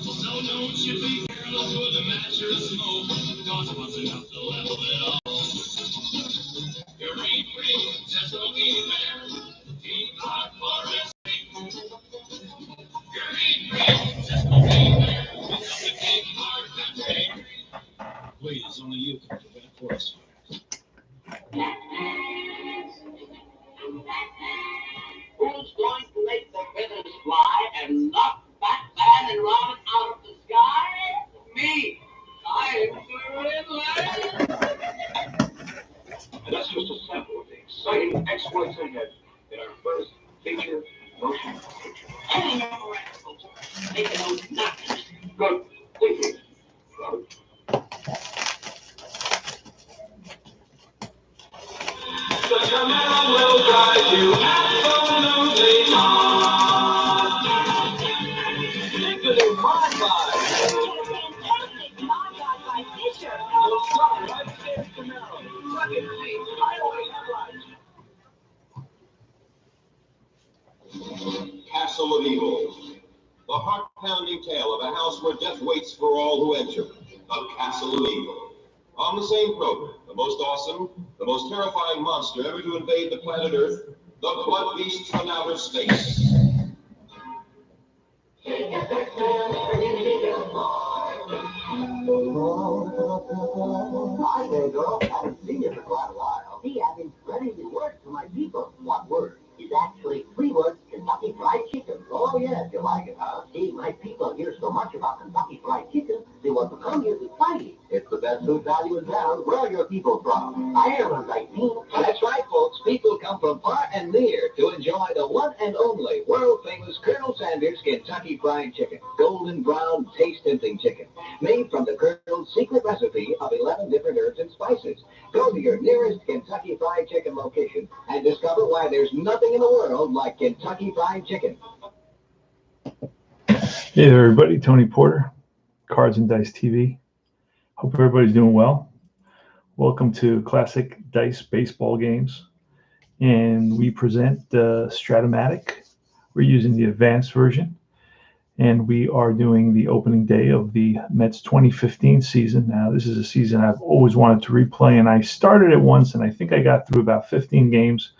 So don't you be careless with a match or a smoke, cause once enough to level it all. Your green says we'll be there. Team Hot Forest. Your green says we'll be there. Because the Team Hard country. Please, only you can prevent forest fires. Who's going to make the feathers fly and knock Batman and Robin out of the sky? Me. I'm and that's just a sample of the exciting exploits ahead in our first feature motion picture. Hang on, rascals. Making those knockers. Good thinking, Robert. The camera will drive you absolutely mad. Into the Mod Ride. Fantastic Mod Ride by Fisher. We'll start right there tomorrow. Second scene, highway headlines. Castle of Evil. The heart-pounding tale of a house where death waits for all who enter. A Castle of Evil. On the same program, the most awesome, the most terrifying monster ever to invade the planet Earth, the blood beasts from outer space. Hi there, girl. Haven't seen you for quite a while. See, I've been spreading the word to my people. One word is actually 3 words: Kentucky Fried Chicken. Oh, yes, you like it, huh? See, my people hear so much about Kentucky Fried Chicken, they want to come here to try it. It's the best food value in town. Where are your people from? Ireland, I think. That's right, folks. People come from far and near to enjoy the one and only world-famous Colonel Sanders Kentucky Fried Chicken. Golden brown, taste-tempting chicken. Made from the Colonel's secret recipe of 11 different herbs and spices. Go to your nearest Kentucky Fried Chicken location and discover why there's nothing in the world like Kentucky Fried Chicken. Hey there, everybody. Tony Porter, Cards and Dice TV. Hope everybody's doing well. Welcome to Classic Dice Baseball Games. And we present the Strat-O-Matic. We're using the advanced version. And we are doing the opening day of the Mets 2015 season. Now, this is a season I've always wanted to replay, and I started it once, and I think I got through about 15 games.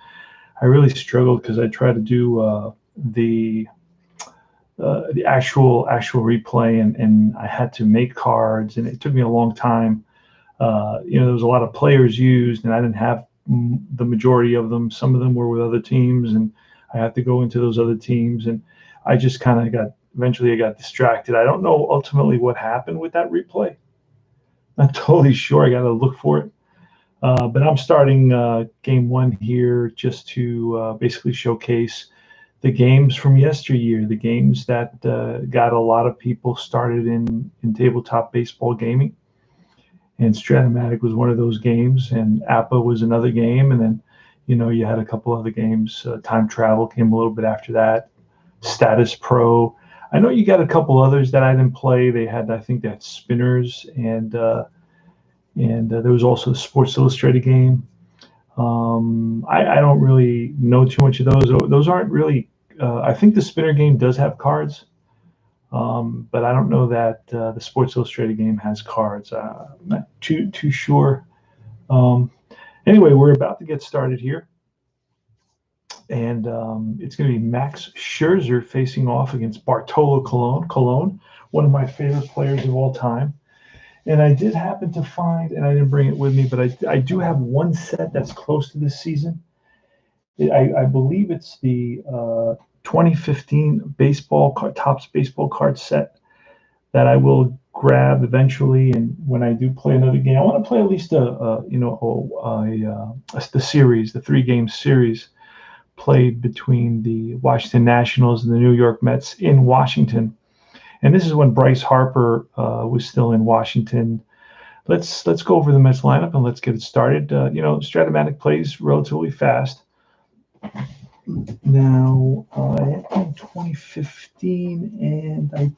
I really struggled because I tried to do the actual replay, and I had to make cards, and it took me a long time. There was a lot of players used, and I didn't have the majority of them. Some of them were with other teams, and I had to go into those other teams, and I just kind of eventually I got distracted. I don't know ultimately what happened with that replay. Not totally sure. I got to look for it. But I'm starting game 1 here just to basically showcase the games from yesteryear, the games that got a lot of people started in tabletop baseball gaming. And Strat-O-Matic was one of those games, and APA was another game, and then you had a couple other games. Time Travel came a little bit after that. Status Pro. I know you got a couple others that I didn't play. I think they had Spinners, and there was also the Sports Illustrated game. I don't really know too much of those. Those aren't really. I think the Spinner game does have cards, but I don't know that the Sports Illustrated game has cards. I'm not too sure. Anyway, we're about to get started here. And it's going to be Max Scherzer facing off against Bartolo Colon, one of my favorite players of all time. And I did happen to find, and I didn't bring it with me, but I do have one set that's close to this season. I believe it's the 2015 Topps baseball card set that I will grab eventually. And when I do play another game, I want to play at least the series, the 3-game series played between the Washington Nationals and the New York Mets in Washington. And this is when Bryce Harper was still in Washington. Let's go over the Mets lineup and let's get it started. Strat-O-Matic plays relatively fast. Now, I am in 2015, and I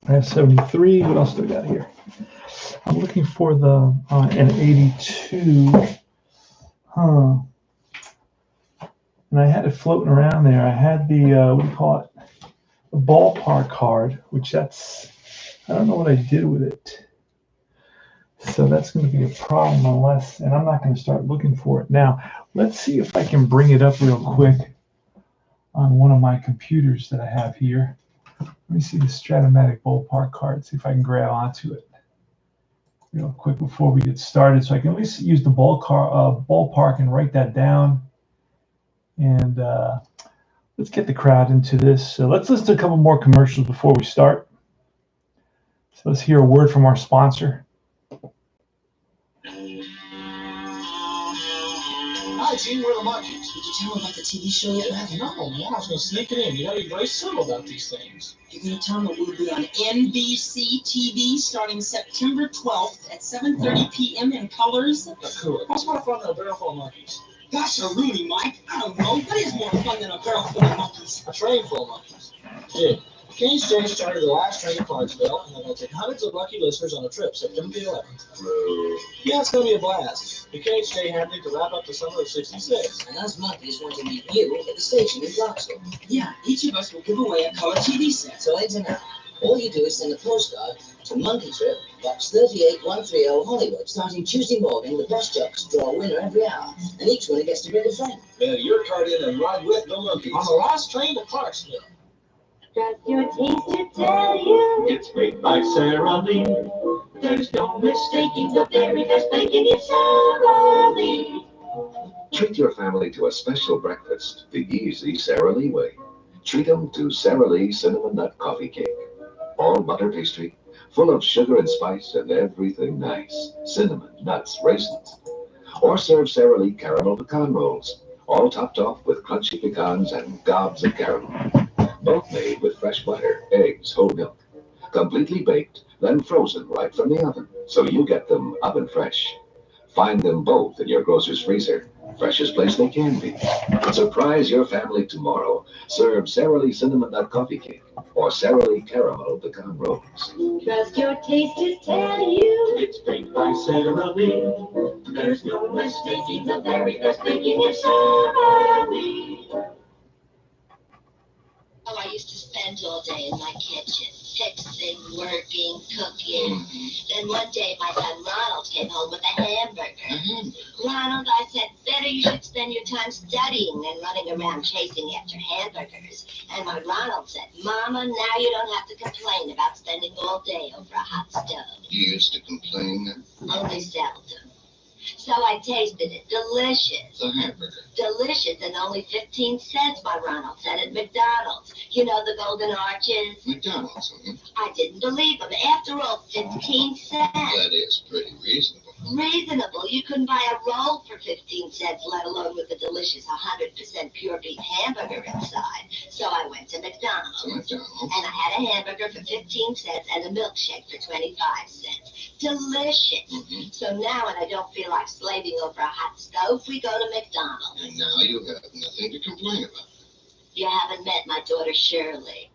have 73. What else do I got here? I'm looking for an 82. and I had it floating around there. I had the what do you call it? The ballpark card, which I don't know what I did with it. So that's going to be a problem unless, and I'm not going to start looking for it now. Let's see if I can bring it up real quick on one of my computers that I have here. Let me see the Strat-O-Matic ballpark card, see if I can grab onto it real quick before we get started. So I can at least use the ballpark and write that down. And let's get the crowd into this. So let's listen to a couple more commercials before we start. So let's hear a word from our sponsor. Hi, team, we're the Monkeys. Did you tell them about the TV show yet, Matt? No, man, I was going to sneak it in. You gotta be very subtle about these things. You're going to tell them it will be on NBC TV starting September 12th at 7:30 p.m. in colors? Cool. What's more fun than a barrel full of monkeys? Gosh, Rudy, Mike. I don't know. What is more fun than a barrel full of monkeys? A train full of monkeys. Yeah. Kane's train started the last train to Clarksville, and they'll take hundreds of lucky listeners on a trip September the 11th. Yeah, it's going to be a blast. The Kane stay happening to wrap up the summer of '66. And us monkeys want to meet you at the station in Clarksville. Yeah, each of us will give away a color TV set. So ain't enough. All you do is send a postcard to Monkey Trip, Box 38130 Hollywood, starting Tuesday morning. The bus jocks draw a winner every hour, and each winner gets to bring a friend. Mail your card in and ride with the monkeys on the last train to Clarksville. Trust your taste to tell you. It's made by Sara Lee. There's no mistaking the very best bacon. It's Sara Lee. Treat your family to a special breakfast the easy Sara Lee way. Treat them to Sara Lee Cinnamon Nut Coffee Cake. All butter pastry, full of sugar and spice and everything nice. Cinnamon, nuts, raisins. Or serve Sara Lee Caramel Pecan Rolls, all topped off with crunchy pecans and gobs of caramel. Both made with fresh butter, eggs, whole milk. Completely baked, then frozen right from the oven, so you get them oven fresh. Find them both in your grocer's freezer, freshest place they can be. Surprise your family tomorrow. Serve Sara Lee Cinnamon Nut Coffee Cake or Sara Lee Caramel Pecan Rolls. Trust your taste to tell you. It's baked by Sara Lee. There's no mistaking the very best bacon. It's Sara Lee. Oh, I used to spend all day in my kitchen, fixing, working, cooking. Then one day my son Ronald came home with a hamburger. Ronald, I said, better you should spend your time studying than running around chasing after hamburgers. And my Ronald said, Mama, now you don't have to complain about spending all day over a hot stove. You used to complain. Only seldom. So I tasted it. Delicious. The hamburger. Delicious and only 15 cents, my Ronald said at McDonald's. You know the Golden Arches? McDonald's, I didn't believe him. After all, 15 cents. That is pretty reasonable. Reasonable. You couldn't buy a roll for 15 cents, let alone with a delicious 100% pure beef hamburger inside. So I went to McDonald's. And I had a hamburger for 15 cents and a milkshake for 25 cents. Delicious. So now when I don't feel like slaving over a hot stove, we go to McDonald's. And now you have nothing to complain about. You haven't met my daughter Shirley.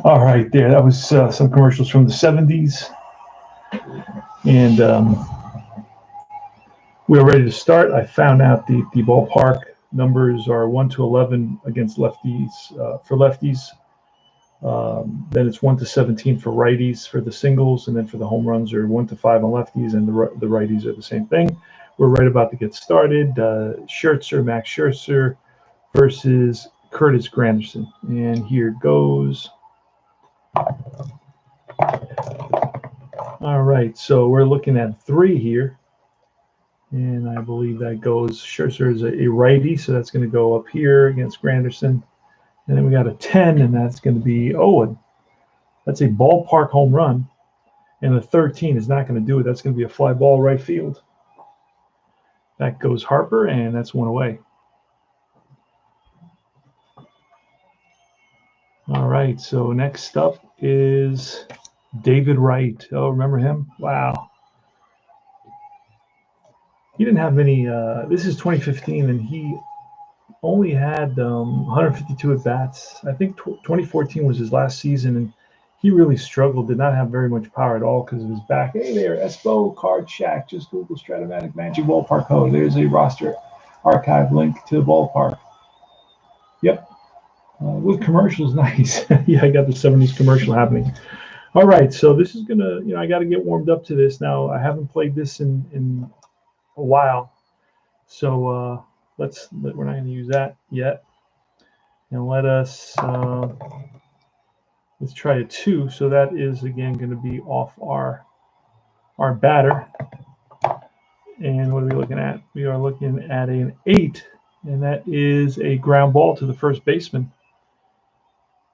All right, there. That was some commercials from the 70s. And we're ready to start. I found out the ballpark numbers are 1 to 11 against lefties, for lefties. Then it's 1 to 17 for righties for the singles, and then for the home runs are 1 to 5 on lefties, and the righties are the same thing. We're right about to get started. Scherzer, Max Scherzer versus Curtis Granderson. And here goes. All right, so we're looking at 3 here. And I believe that goes, Scherzer is a righty, so that's going to go up here against Granderson. And then we got a 10, and that's going to be Owen. That's a ballpark home run. And a 13 is not going to do it. That's going to be a fly ball right field. That goes Harper, and that's 1 away. All right, so next up is David Wright. Oh, remember him? Wow. He didn't have many. This is 2015, and he only had 152 at-bats. I think 2014 was his last season, and he really struggled, did not have very much power at all because of his back. Hey there, Espo, Card Shack, just Google Strat-O-Matic Magic Ballpark. Oh, there's a roster archive link to the ballpark. Yep. With commercials, nice. Yeah, I got the 70s commercial happening. All right, so this is gonna, I got to get warmed up to this now. I haven't played this in a while, so we're not going to use that yet, and let's try a 2. So that is again going to be off our batter, and what are we looking at? We are looking at an 8, and that is a ground ball to the first baseman.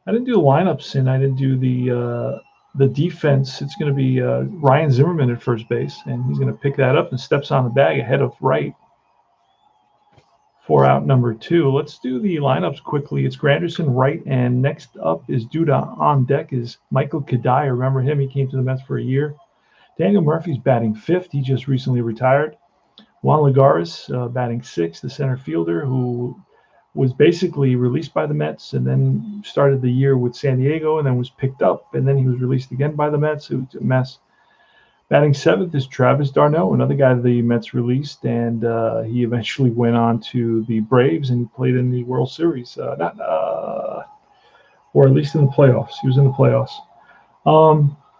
I didn't do the lineups, and I didn't do the defense. It's going to be Ryan Zimmerman at first base, and he's going to pick that up and steps on the bag ahead of right for out number 2. Let's do the lineups quickly. It's Granderson right, and next up is Duda. On deck is Michael Kadai. Remember him? He came to the Mets for a year. Daniel Murphy's batting 5th. He just recently retired. Juan Lagares batting 6th, the center fielder who was basically released by the Mets and then started the year with San Diego and then was picked up, and then he was released again by the Mets. It was a mess. Batting 7th is Travis d'Arnaud, another guy that the Mets released, and he eventually went on to the Braves and he played in the World Series, or at least in the playoffs. He was in the playoffs.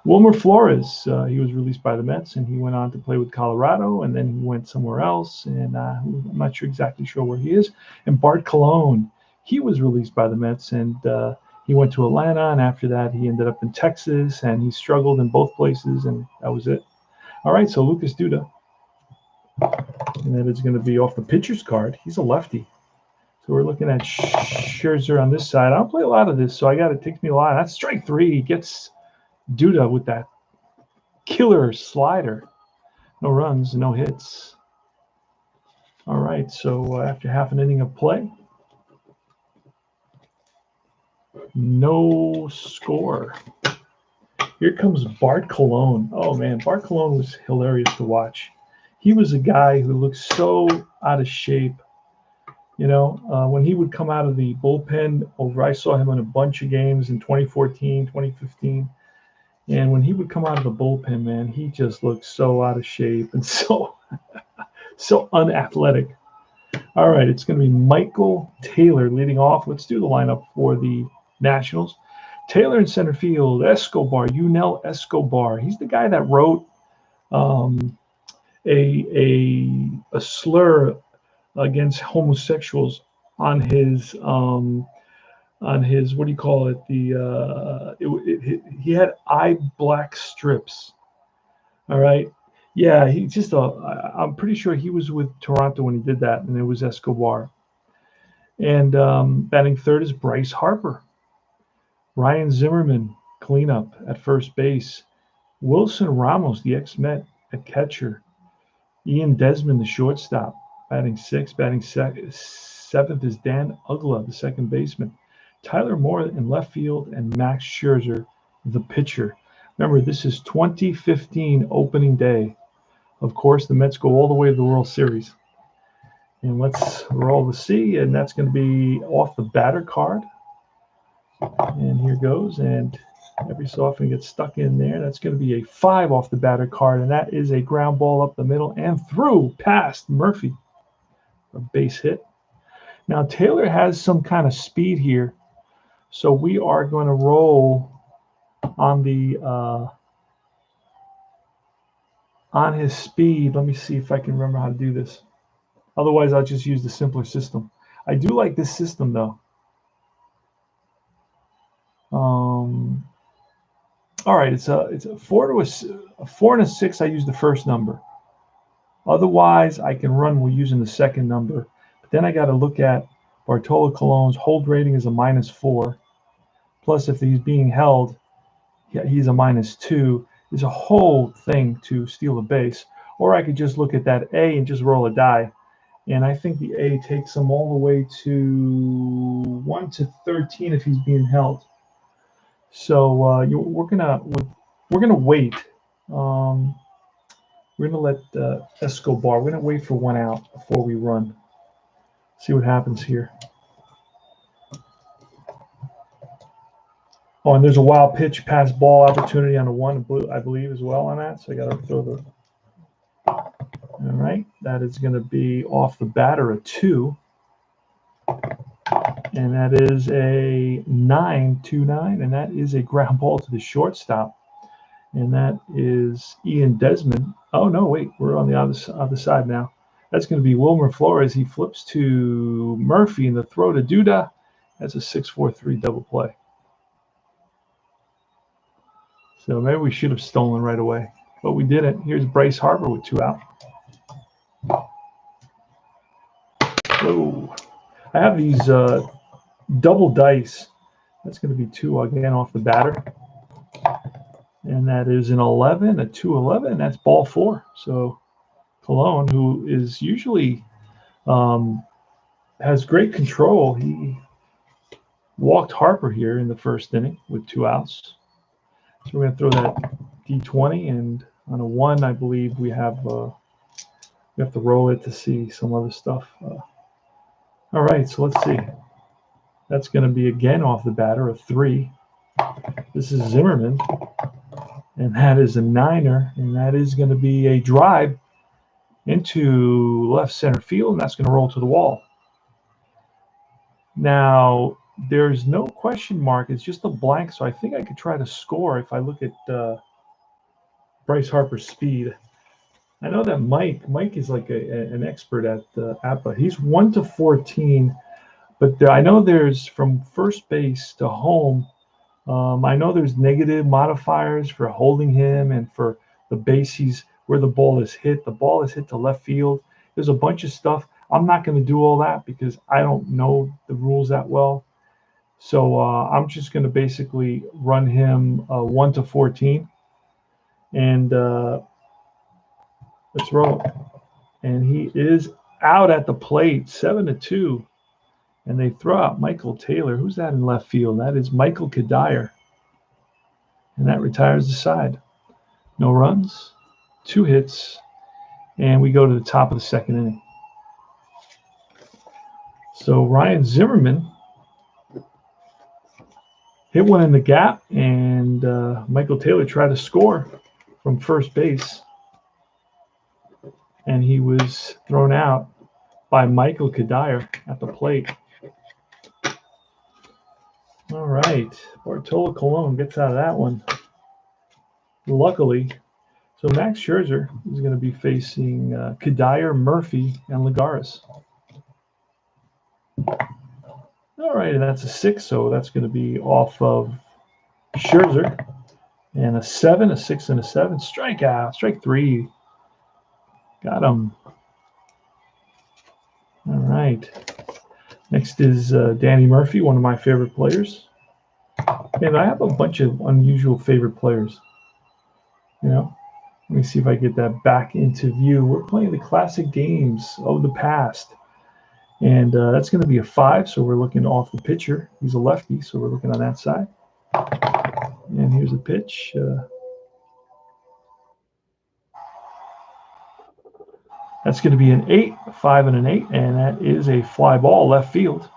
Wilmer Flores, he was released by the Mets and he went on to play with Colorado, and then he went somewhere else, and I'm not exactly sure where he is. And Bart Colon, he was released by the Mets and he went to Atlanta, and after that he ended up in Texas, and he struggled in both places, and that was it. All right, so Lucas Duda, and that is going to be off the pitcher's card. He's a lefty. So we're looking at Scherzer on this side. I don't play a lot of this, so it takes me a while. That's strike 3. He gets Duda with that killer slider. No runs, no hits. All right, so after half an inning of play, no score. Here comes Bart Colon. Oh, man, Bart Colon was hilarious to watch. He was a guy who looked so out of shape. When he would come out of the bullpen I saw him in a bunch of games in 2014, 2015. And when he would come out of the bullpen, man, he just looked so out of shape and so unathletic. All right, it's going to be Michael Taylor leading off. Let's do the lineup for the Nationals. Taylor in center field, Yunel Escobar. He's the guy that wrote a slur against homosexuals on his what do you call it? He had eye black strips. All right. Yeah, he's just I'm pretty sure he was with Toronto when he did that, and it was Escobar. And batting 3rd is Bryce Harper. Ryan Zimmerman, cleanup at first base. Wilson Ramos, the ex-Met, at catcher. Ian Desmond, the shortstop, batting 6th. Batting 7th is Dan Ugla, the second baseman. Tyler Moore in left field, and Max Scherzer, the pitcher. Remember, this is 2015 opening day. Of course, the Mets go all the way to the World Series. And let's roll the C, and that's going to be off the batter card. And here goes, and every so often gets stuck in there. That's going to be a 5 off the batter card, and that is a ground ball up the middle and through past Murphy. A base hit. Now, Taylor has some kind of speed here. So we are going to roll on on his speed. Let me see if I can remember how to do this. Otherwise, I'll just use the simpler system. I do like this system, though. All right, it's a 4 and a 6. I use the first number. Otherwise, I can run using the second number. But then I got to look at Bartolo Colon's hold rating is a -4. Plus, if he's being held, he's a -2. There's a whole thing to steal a base. Or I could just look at that A and just roll a die. And I think the A takes him all the way to 1 to 13 if he's being held. So we're gonna wait. We're gonna let Escobar. We're gonna wait for 1 out before we run. See what happens here. Oh, and there's a wild pitch pass ball opportunity on the 1, I believe, as well on that. So I got to throw the. All right. right, that is going to be off the batter a 2. And that is a 9-2-9, and that is a ground ball to the shortstop. And that is Ian Desmond. Oh, no, wait, we're on the other side now. That's going to be Wilmer Flores. He flips to Murphy in the throw to Duda. That's a 6-4-3 double play. So maybe we should have stolen right away, but we didn't. Here's Bryce Harper with 2 out. Whoa. I have these double dice. That's going to be 2 again off the batter. And that is an 11, a 2-11. That's ball 4. So Colon, who is usually has great control, he walked Harper here in the first inning with 2 outs. So we're going to throw that D20, and on a 1, I believe we have to roll it to see some other stuff. All right, so let's see. That's going to be again off the batter, a 3. This is Zimmerman, and that is a 9er, and that is going to be a drive into left center field, and that's going to roll to the wall. Now, there's no question mark. It's just a blank, so I think I could try to score if I look at Bryce Harper's speed. I know that Mike is like an expert at APA. He's 1-14, but I know there's from first base to home. I know there's negative modifiers for holding him and for the bases where the ball is hit. The ball is hit to left field. There's a bunch of stuff. I'm not going to do all that because I don't know the rules that well. So I'm just going to basically run him 1-14, and let's roll. And he is out at the plate, 7-2. And they throw out Michael Taylor. Who's that in left field? That is Michael Kadire. And that retires the side. No runs, 2 hits, and we go to the top of the second inning. So Ryan Zimmerman hit one in the gap, and Michael Taylor tried to score from first base. And he was thrown out by Michael Kadire at the plate. All right, Bartolo Colon gets out of that one. Luckily, so Max Scherzer is going to be facing Kadire, Murphy, and Lagares. All right, and that's a 6, so that's going to be off of Scherzer. And a 7, a 6, and a 7. Strikeout, strike 3. Got him. All right. Next is Danny Murphy, one of my favorite players. And I have a bunch of unusual favorite players. You know, let me see if I get that back into view. We're playing the classic games of the past. And that's going to be a 5, so we're looking off the pitcher. He's a lefty, so we're looking on that side. And here's a pitch. That's going to be an 8, a 5, and an 8, and that is a fly ball left field.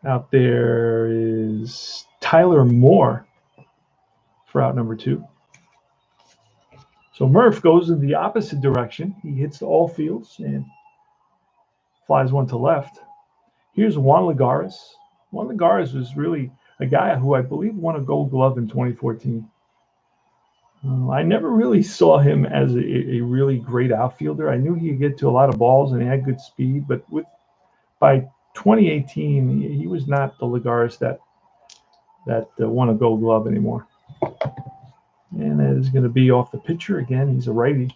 Out there is Tyler Moore for out number 2. So Murph goes in the opposite direction. He hits to all fields and flies one to left. Here's Juan Lagares. Juan Lagares was really a guy who I believe won a Gold Glove in 2014. I never really saw him as a really great outfielder. I knew he could get to a lot of balls and he had good speed, but by 2018, he was not the Lagares that won a Gold Glove anymore. And that is going to be off the pitcher again. He's a righty.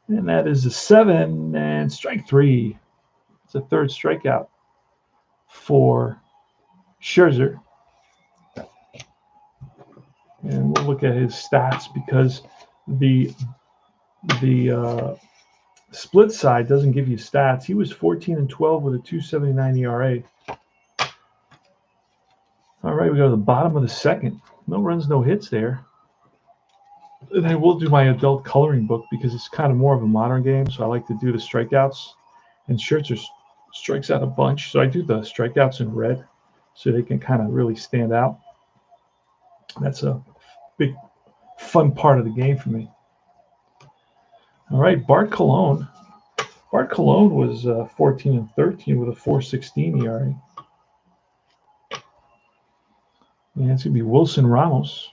And that is a 7 and strike 3. It's a 3rd strikeout for Scherzer. And we'll look at his stats because the split side doesn't give you stats. He was 14-12 with a 2.79 ERA. All right, we go to the bottom of the second. No runs, no hits there. And I will do my adult coloring book because it's kind of more of a modern game, so I like to do the strikeouts. And Scherzer strikes out a bunch, so I do the strikeouts in red so they can kind of really stand out. That's a big, fun part of the game for me. All right, Bart Cologne. Bart Cologne was 14-13 with a 4.16 ERA. And it's going to be Wilson Ramos.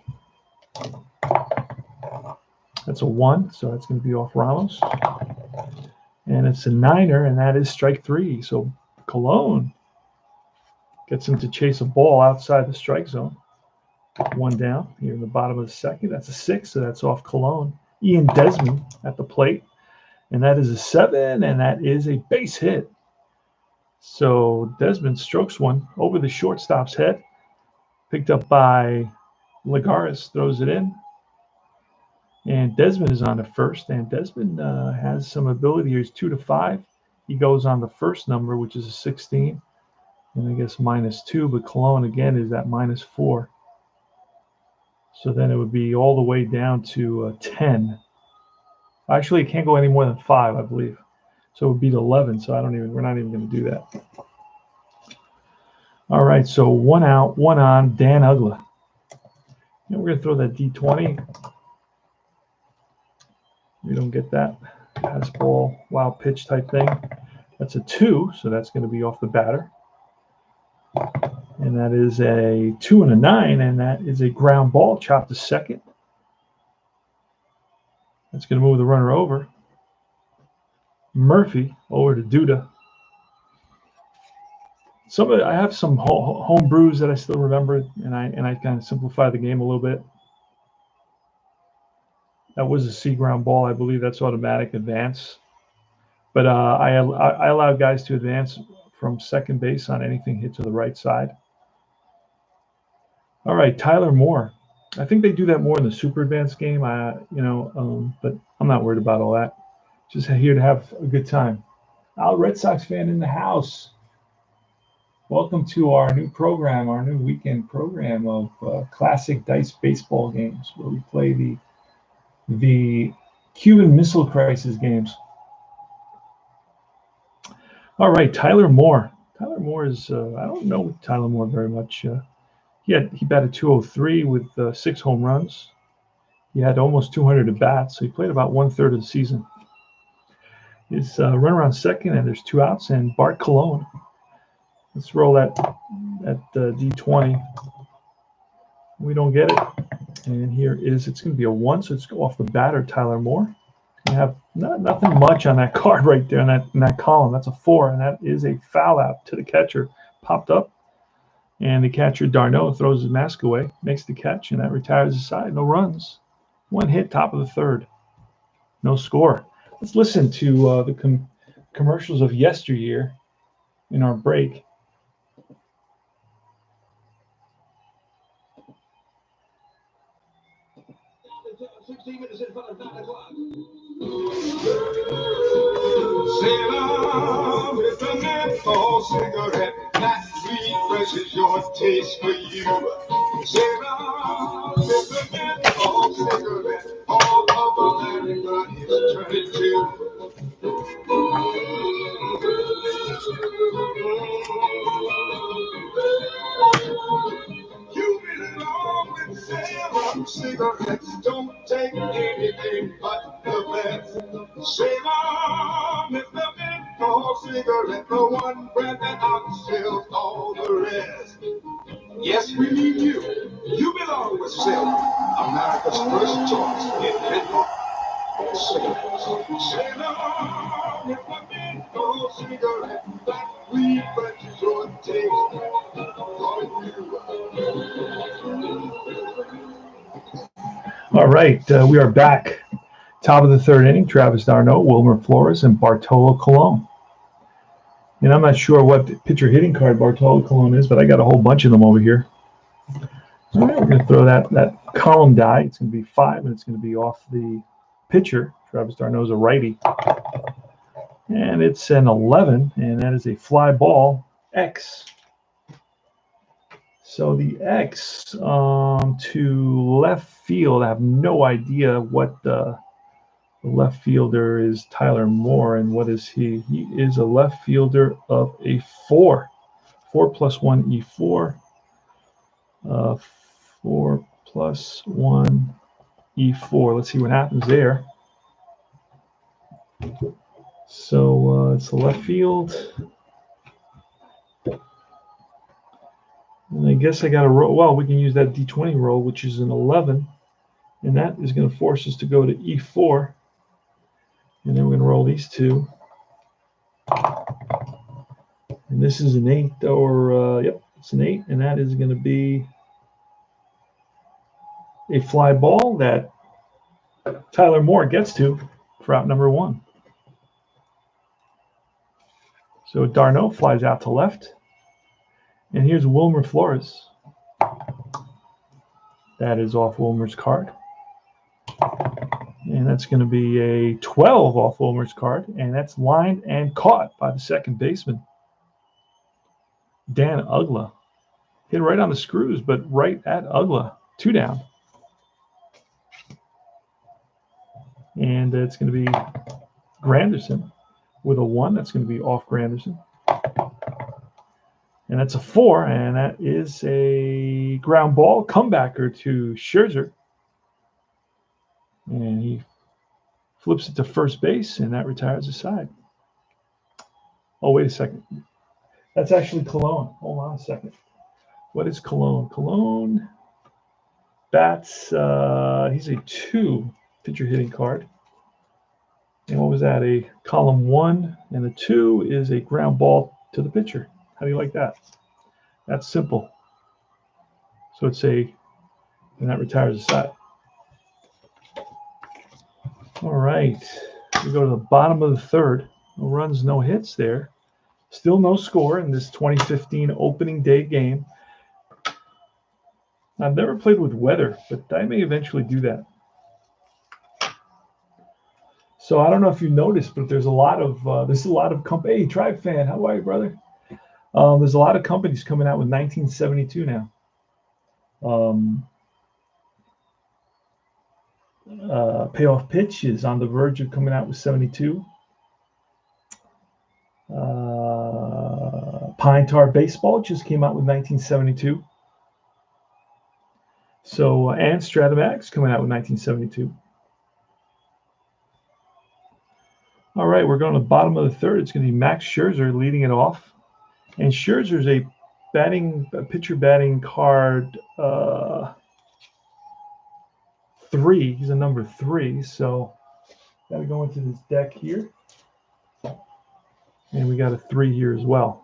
That's a 1, so that's going to be off Ramos. And it's a 9er, and that is strike 3. So Cologne gets him to chase a ball outside the strike zone. 1 down here in the bottom of the second. That's a 6, so that's off Cologne. Ian Desmond at the plate, and that is a 7, and that is a base hit. So Desmond strokes one over the shortstop's head, picked up by Lagares, throws it in, and Desmond is on the first. And Desmond has some ability here. He's 2-5. He goes on the first number, which is a 16, and I guess -2. But Cologne again is at -4. So then it would be all the way down to 10. Actually, it can't go any more than 5, I believe. So it would beat 11. So we're not even going to do that. All right. So 1 out, 1 on, Dan Ugla. And we're going to throw that D20. We don't get that pass ball, wild pitch type thing. That's a 2. So that's going to be off the batter. And that is a 2 and a 9. And that is a ground ball chopped to second. That's going to move the runner over. Murphy over to Duda. I have some home brews that I still remember, and I kind of simplify the game a little bit. That was a C ground ball. I believe that's automatic advance. But I allow guys to advance from second base on anything hit to the right side. All right, Tyler Moore. I think they do that more in the super advanced game. But I'm not worried about all that. Just here to have a good time. Al, Red Sox fan in the house. Welcome to our new program, our new weekend program of classic dice baseball games, where we play the Cuban Missile Crisis games. All right, Tyler Moore. Tyler Moore is I don't know Tyler Moore very much. He batted .203 with 6 home runs. He had almost 200 at bats, so he played about 1/3 of the season. His run around second, and there's 2 outs, and Bart Cologne. Let's roll that D20. We don't get it. And it's going to be a 1, so let's go off the batter, Tyler Moore. We have nothing much on that card right there in that column. That's a 4, and that is a foul out to the catcher. Popped up, and the catcher, Darno, throws his mask away, makes the catch, and that retires the side. No runs. 1 hit, top of the 3rd. No score. Let's listen to the commercials of yesteryear in our break. Sailor with a menthol cigarette that refreshes your taste for you. Sailor with a menthol cigarette, all of America is turning to. You belong with Sailor cigarettes. Don't take anything but the best. Sailor with the menthol cigarette, the one brand that outsells all the rest. Yes, we need you. You belong with Sailor, America's first choice in menthol cigarettes. Sailor with the menthol cigarette that refreshes your taste for you. All right, we are back. Top of the 3rd inning, Travis Darno, Wilmer Flores, and Bartolo Colon. And I'm not sure what pitcher hitting card Bartolo Colon is, but I got a whole bunch of them over here. All right, we're going to throw that column die. It's going to be 5, and it's going to be off the pitcher. Travis Darno is a righty. And it's an 11, and that is a fly ball, X. So the X to left field, I have no idea what the left fielder is. Tyler Moore, and what is he? He is a left fielder of a 4. 4 + 1 E4. 4 + 1 E4. Let's see what happens there. So it's the left field. And I guess I got to roll. Well, we can use that D20 roll, which is an 11. And that is going to force us to go to E4. And then we're going to roll these two. And this is an 8, or, yep, it's an 8. And that is going to be a fly ball that Tyler Moore gets to for out number 1. So d'Arnaud flies out to left. And here's Wilmer Flores. That is off Wilmer's card. And that's going to be a 12 off Wilmer's card. And that's lined and caught by the second baseman, Dan Ugla. Hit right on the screws, but right at Ugla. 2 down. And it's going to be Granderson with a 1. That's going to be off Granderson. And that's a 4, and that is a ground ball comebacker to Scherzer. And he flips it to first base, and that retires the side. Oh, wait a second. That's actually Cologne. Hold on a second. What is Cologne? Cologne bats, he's a 2 pitcher hitting card. And what was that? A column 1, and the 2 is a ground ball to the pitcher. How do you like that? That's simple. So it's and that retires the side. All right. We go to the bottom of the third. No runs, no hits there. Still no score in this 2015 opening day game. I've never played with weather, but I may eventually do that. So I don't know if you noticed, but there's a lot of company. Hey, Tribe fan, how are you, brother? There's a lot of companies coming out with 1972 now. Payoff Pitch is on the verge of coming out with 72. Pine Tar Baseball just came out with 1972. So, and Strat-O-Matic coming out with 1972. All right, we're going to the bottom of the third. It's going to be Max Scherzer leading it off. And Scherzer's a pitcher batting card 3. He's a number 3. So got to go into this deck here. And we got a 3 here as well.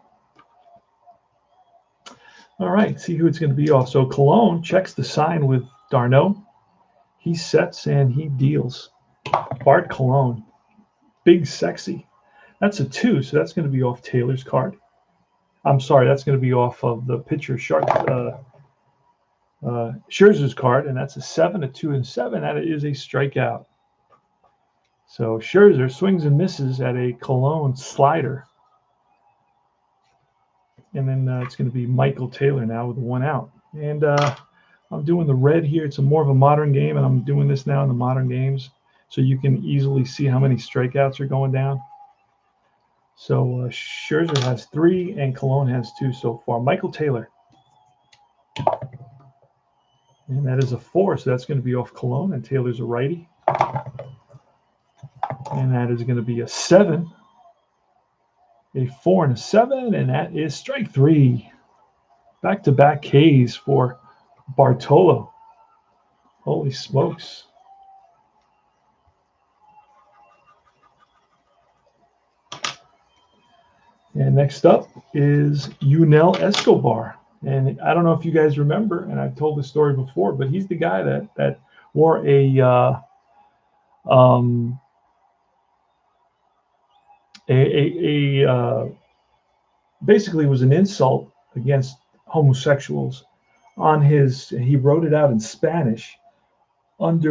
All right, see who it's going to be off. So Cologne checks the sign with d'Arnaud. He sets and he deals. Bart Cologne. Big Sexy. That's a 2, so that's going to be off Taylor's card. I'm sorry, that's going to be off of the pitcher Scherzer's card, and that's a 7, a 2, and 7. That is a strikeout. So Scherzer swings and misses at a Cologne slider. And then it's going to be Michael Taylor now with 1 out. And I'm doing the red here. It's more of a modern game, and I'm doing this now in the modern games, so you can easily see how many strikeouts are going down. So Scherzer has 3 and Cologne has 2 so far. Michael Taylor. And that is a 4, so that's going to be off Cologne, and Taylor's a righty. And that is going to be a 7, a 4, and a 7, and that is strike 3. Back-to-back Ks for Bartolo. Holy smokes. And next up is Yunel Escobar. And I don't know if you guys remember, and I've told this story before, but he's the guy that wore basically was an insult against homosexuals he wrote it out in Spanish on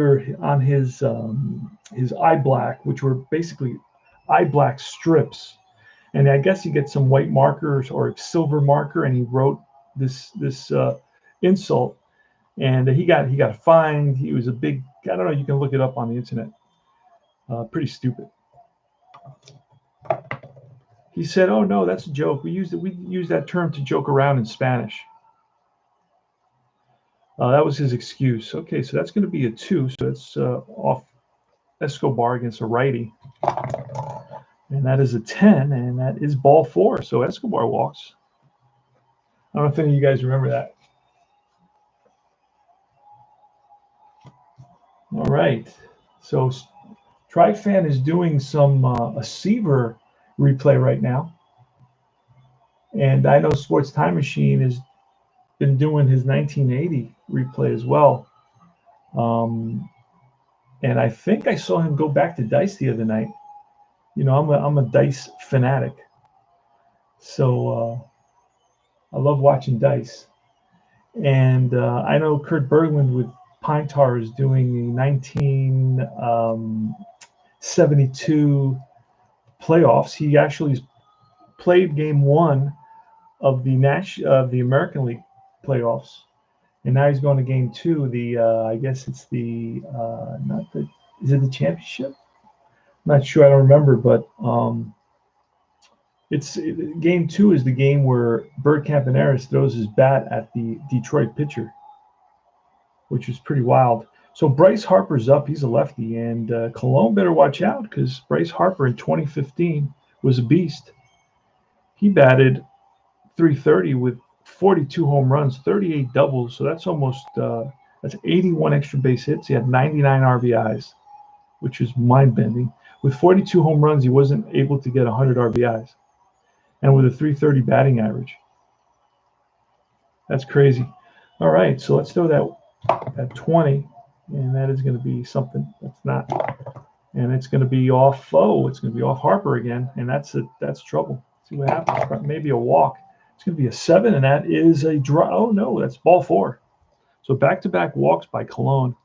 his eye black, which were basically eye black strips. And I guess he gets some white markers or silver marker, and he wrote this insult, and he got fined. He was a big, I don't know, you can look it up on the internet. Pretty stupid. He said, "Oh no, that's a joke. We use that term to joke around in Spanish." That was his excuse. Okay, so that's going to be a 2. So it's off Escobar against a righty. And that is a 10, and that is ball 4. So Escobar walks. I don't know if any of you guys remember that. All right. So TriFan is doing some a Seaver replay right now. And I know Sports Time Machine has been doing his 1980 replay as well. And I think I saw him go back to dice the other night. You know, I'm a dice fanatic. So I love watching dice. And I know Kurt Berglund with Pine Tar is doing the 1972 playoffs. He actually played game 1 of the American League playoffs, and now he's going to game 2. The I guess it's the is it the championship? I'm not sure. I don't remember, but game 2 is the game where Bert Campaneris throws his bat at the Detroit pitcher, which is pretty wild. So Bryce Harper's up. He's a lefty, and Cologne better watch out because Bryce Harper in 2015 was a beast. He batted .330 with 42 home runs, 38 doubles. So that's almost that's 81 extra base hits. He had 99 RBIs, which is mind-bending. With 42 home runs, he wasn't able to get 100 RBIs, and with a .330 batting average. That's crazy. All right, so let's throw that at 20, and that is going to be something. That's not, and it's going to be off. Oh, it's going to be off Harper again, and that's trouble. Let's see what happens. Maybe a walk. It's going to be a 7, and that is a draw. Oh no, that's ball 4. So back-to-back walks by Cologne.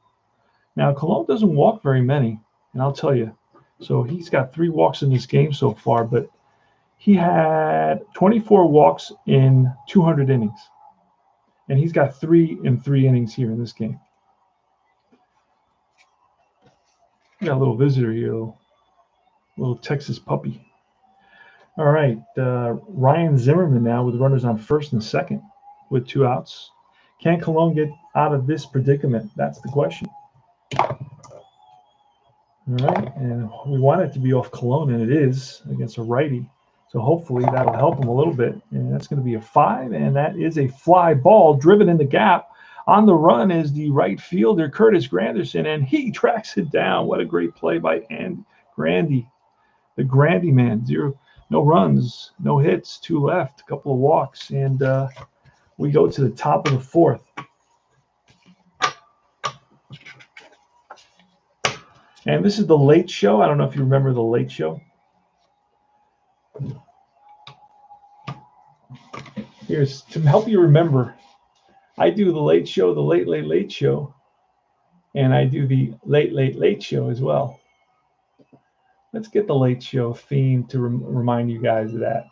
Now Cologne doesn't walk very many, and I'll tell you. So he's got 3 walks in this game so far, but he had 24 walks in 200 innings. And he's got 3 in 3 innings here in this game. We got a little visitor here, a little Texas puppy. All right, Ryan Zimmerman now with runners on first and second with 2 outs. Can Cologne get out of this predicament? That's the question. All right, and we want it to be off Cologne, and it is against a righty. So hopefully that'll help him a little bit. And that's going to be a 5, and that is a fly ball driven in the gap. On the run is the right fielder, Curtis Granderson, and he tracks it down. What a great play by Grandy, the Grandy man. No runs, no hits, 2 left, a couple of walks, and we go to the top of the 4th. And this is the Late Show. I don't know if you remember the Late Show. Here's to help you remember. I do the Late Show, the Late Late Late Show, and I do the Late Late Late Show as well. Let's get the Late Show theme to remind you guys of that.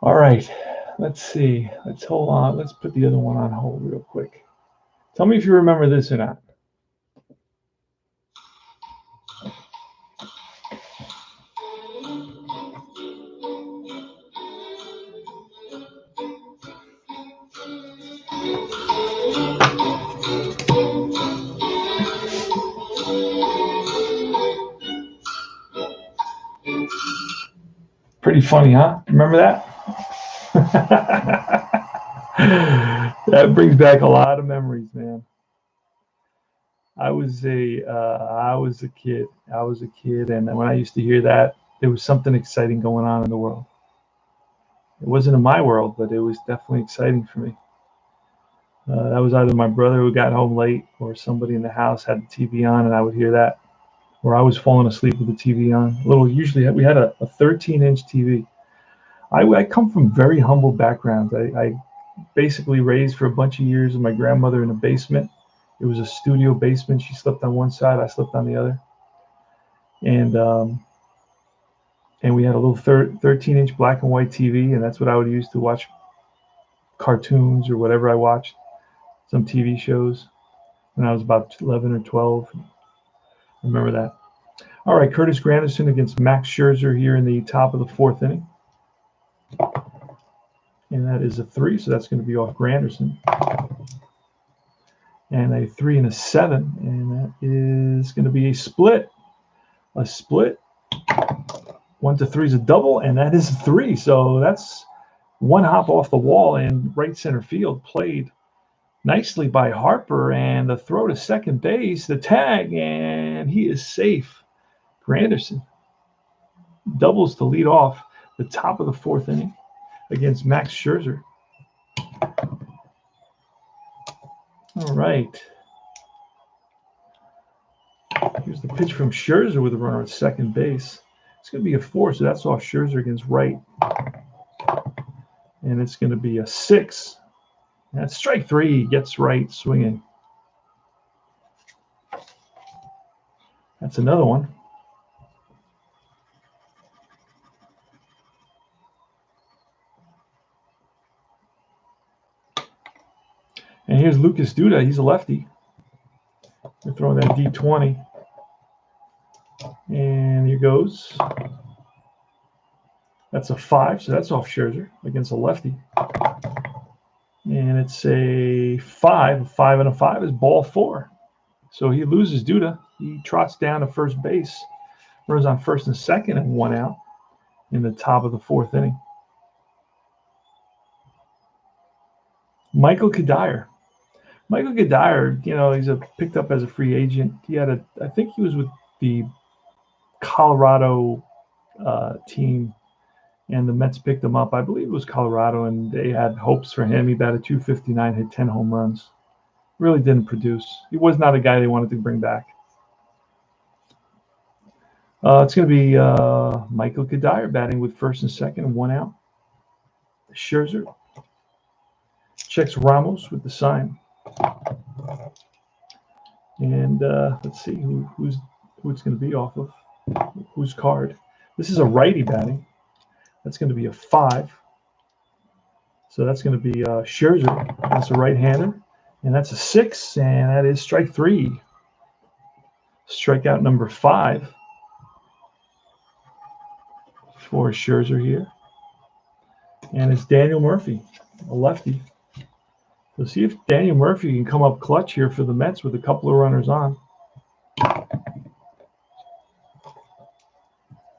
All right, let's see. Let's hold on. Let's put the other one on hold real quick. Tell me if you remember this or not. Pretty funny, huh? Remember that? That brings back a lot of memories, man. I was a kid. And when I used to hear that, there was something exciting going on in the world. It wasn't in my world, but it was definitely exciting for me. That was either my brother who got home late, or somebody in the house had the TV on, and I would hear that, or I was falling asleep with the TV on. Usually we had a 13-inch TV. I come from very humble backgrounds. I basically raised for a bunch of years with my grandmother in a basement. It was a studio basement. She slept on one side, I slept on the other. And we had a little 13-inch black and white TV, and that's what I would use to watch cartoons or whatever I watched, some TV shows when I was about 11 or 12. Remember that. All right, Curtis Granderson against Max Scherzer here in the top of the 4th inning. And that is a 3, so that's going to be off Granderson. And a 3 and a 7, and that is going to be a split. A split. 1 to 3 is a double, and that is a 3. So that's one hop off the wall in right center field. Played nicely by Harper, and the throw to second base, the tag, and he is safe. Granderson doubles to lead off the top of the 4th inning against Max Scherzer. All right. Here's the pitch from Scherzer with a runner at second base. It's going to be a 4, so that's off Scherzer against right. And it's going to be a 6. That's strike 3. Gets right swinging. That's another one. And here's Lucas Duda. He's a lefty. We're throwing that D20. And here goes. That's a 5, so that's off Scherzer against a lefty. And it's a 5. A 5 and a 5 is ball 4. So he loses Duda. He trots down to first base. Runs on first and second and 1 out in the top of the 4th inning. Michael Kadire. Michael Kadire, you know, he's picked up as a free agent. He had I think he was with the Colorado team, and the Mets picked him up. I believe it was Colorado, and they had hopes for him. He batted .259, hit 10 home runs. Really didn't produce. He was not a guy they wanted to bring back. It's going to be Michael Kadire batting with first and second and 1 out. Scherzer checks Ramos with the sign. And let's see who it's going to be off of. Whose card? This is a righty batting. That's going to be a 5. So that's going to be Scherzer. That's a right-hander. And that's a 6. And that is strike 3. Strikeout number 5 for Scherzer here. And it's Daniel Murphy, a lefty. We'll see if Daniel Murphy can come up clutch here for the Mets with a couple of runners on.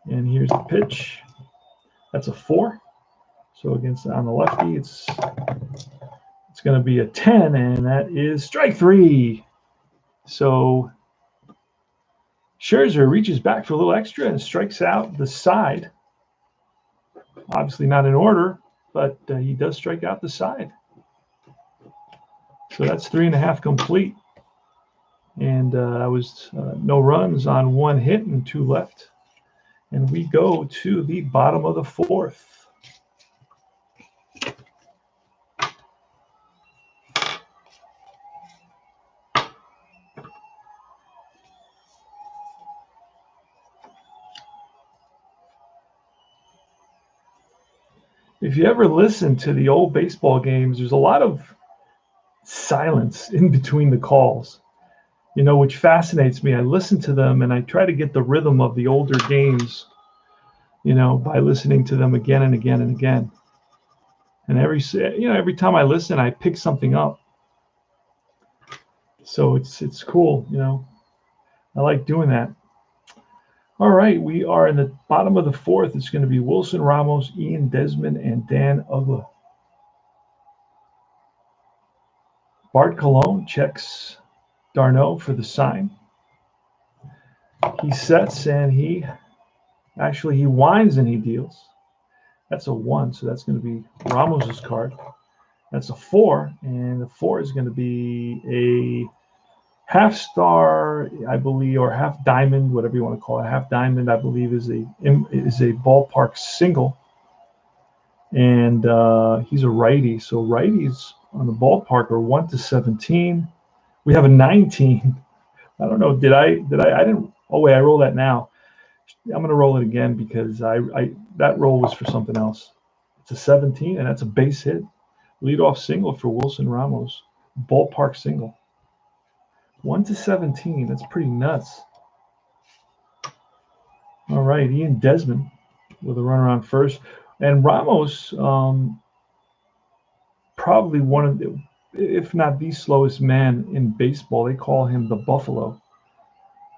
And here's the pitch. That's a 4. So against on the lefty, it's going to be a 10, and that is strike 3. So Scherzer reaches back for a little extra and strikes out the side. Obviously not in order, but he does strike out the side. So that's 3.5 complete. And that was no runs on 1 hit and 2 left. And we go to the bottom of the 4th. If you ever listen to the old baseball games, there's a lot of silence in between the calls, you know, which fascinates me. I listen to them and I try to get the rhythm of the older games, you know, by listening to them again and again and again. And every time I listen, I pick something up. So it's cool, you know. I like doing that. All right, we are in the bottom of the 4th. It's going to be Wilson Ramos, Ian Desmond, and Dan Ugla. Bart Colon checks Darno for the sign. He sets and he winds and he deals. That's a 1, so that's going to be Ramos's card. That's a 4, and the 4 is going to be a half star, I believe, or half diamond, whatever you want to call it. Half diamond, I believe, is a ballpark single, and he's a righty. So righties on the ballpark are 1 to 17. We have a 19. I don't know. Did I didn't. Oh wait, I roll that now. I'm going to roll it again because that roll was for something else. It's a 17, and that's a base hit. Leadoff single for Wilson Ramos. Ballpark single. 1 to 17. That's pretty nuts. All right, Ian Desmond with a runner on first. And Ramos, probably one of the, if not the slowest man in baseball. They call him the Buffalo.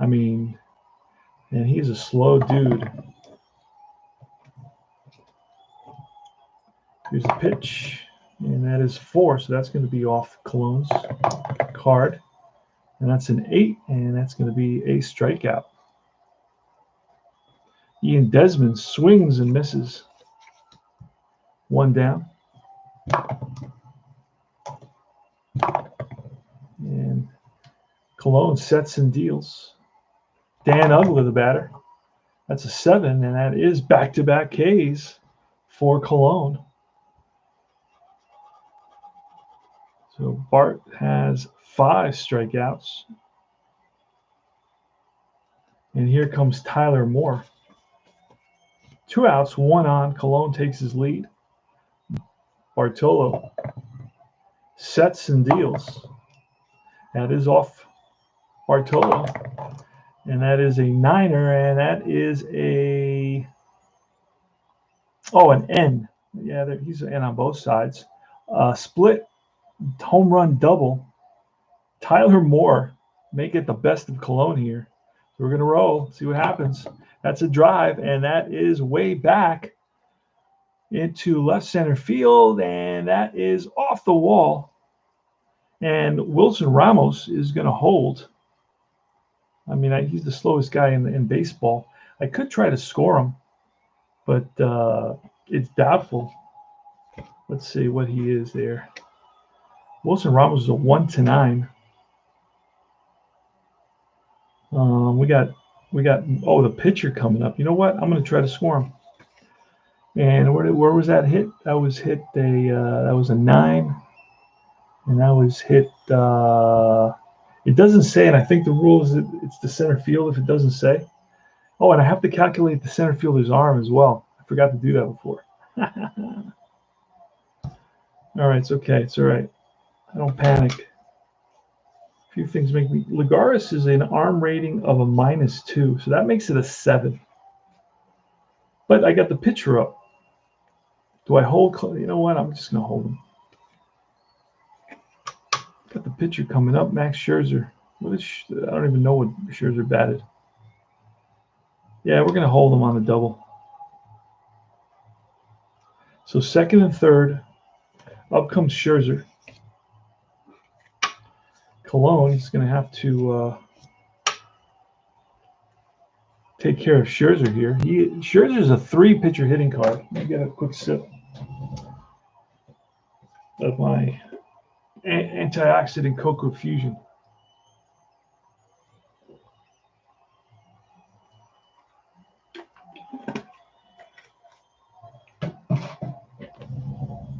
I mean, and he's a slow dude. Here's a pitch, and that is 4, so that's going to be off Cologne's card. And that's an 8, and that's going to be a strikeout. Ian Desmond swings and misses. 1 down. And Cologne sets and deals. Dan Uggla, the batter. That's a 7, and that is back-to-back Ks for Cologne. So Bart has 5 strikeouts. And here comes Tyler Moore. 2 outs, 1 on. Cologne takes his lead. Bartolo sets and deals. That is off Bartolo. And that is a 9er, and that is an N. Yeah, he's an N on both sides. Split home run double. Tyler Moore may get the best of Cologne here. So we're going to roll, see what happens. That's a drive, and that is way back into left center field, and that is off the wall. And Wilson Ramos is going to hold. I mean, he's the slowest guy in baseball. I could try to score him, but it's doubtful. Let's see what he is there. Wilson Ramos is a 1-9. We got the pitcher coming up. You know what? I'm going to try to score him. And where was that hit? That was hit that was a 9, and that was hit. It doesn't say, and I think the rule is that it's the center field if it doesn't say. Oh, and I have to calculate the center fielder's arm as well. I forgot to do that before. All right, it's okay. It's all right. I don't panic. A few things make me. Ligaris is an arm rating of a -2, so that makes it a 7. But I got the pitcher up. Do I hold? You know what? I'm just going to hold him. Got the pitcher coming up, Max Scherzer. I don't even know what Scherzer batted. Yeah, we're going to hold him on the double. So 2nd and 3rd, up comes Scherzer. Cologne is going to have to take care of Scherzer here. Scherzer's a 3-pitcher hitting card. Let me get a quick sip of my antioxidant cocoa fusion.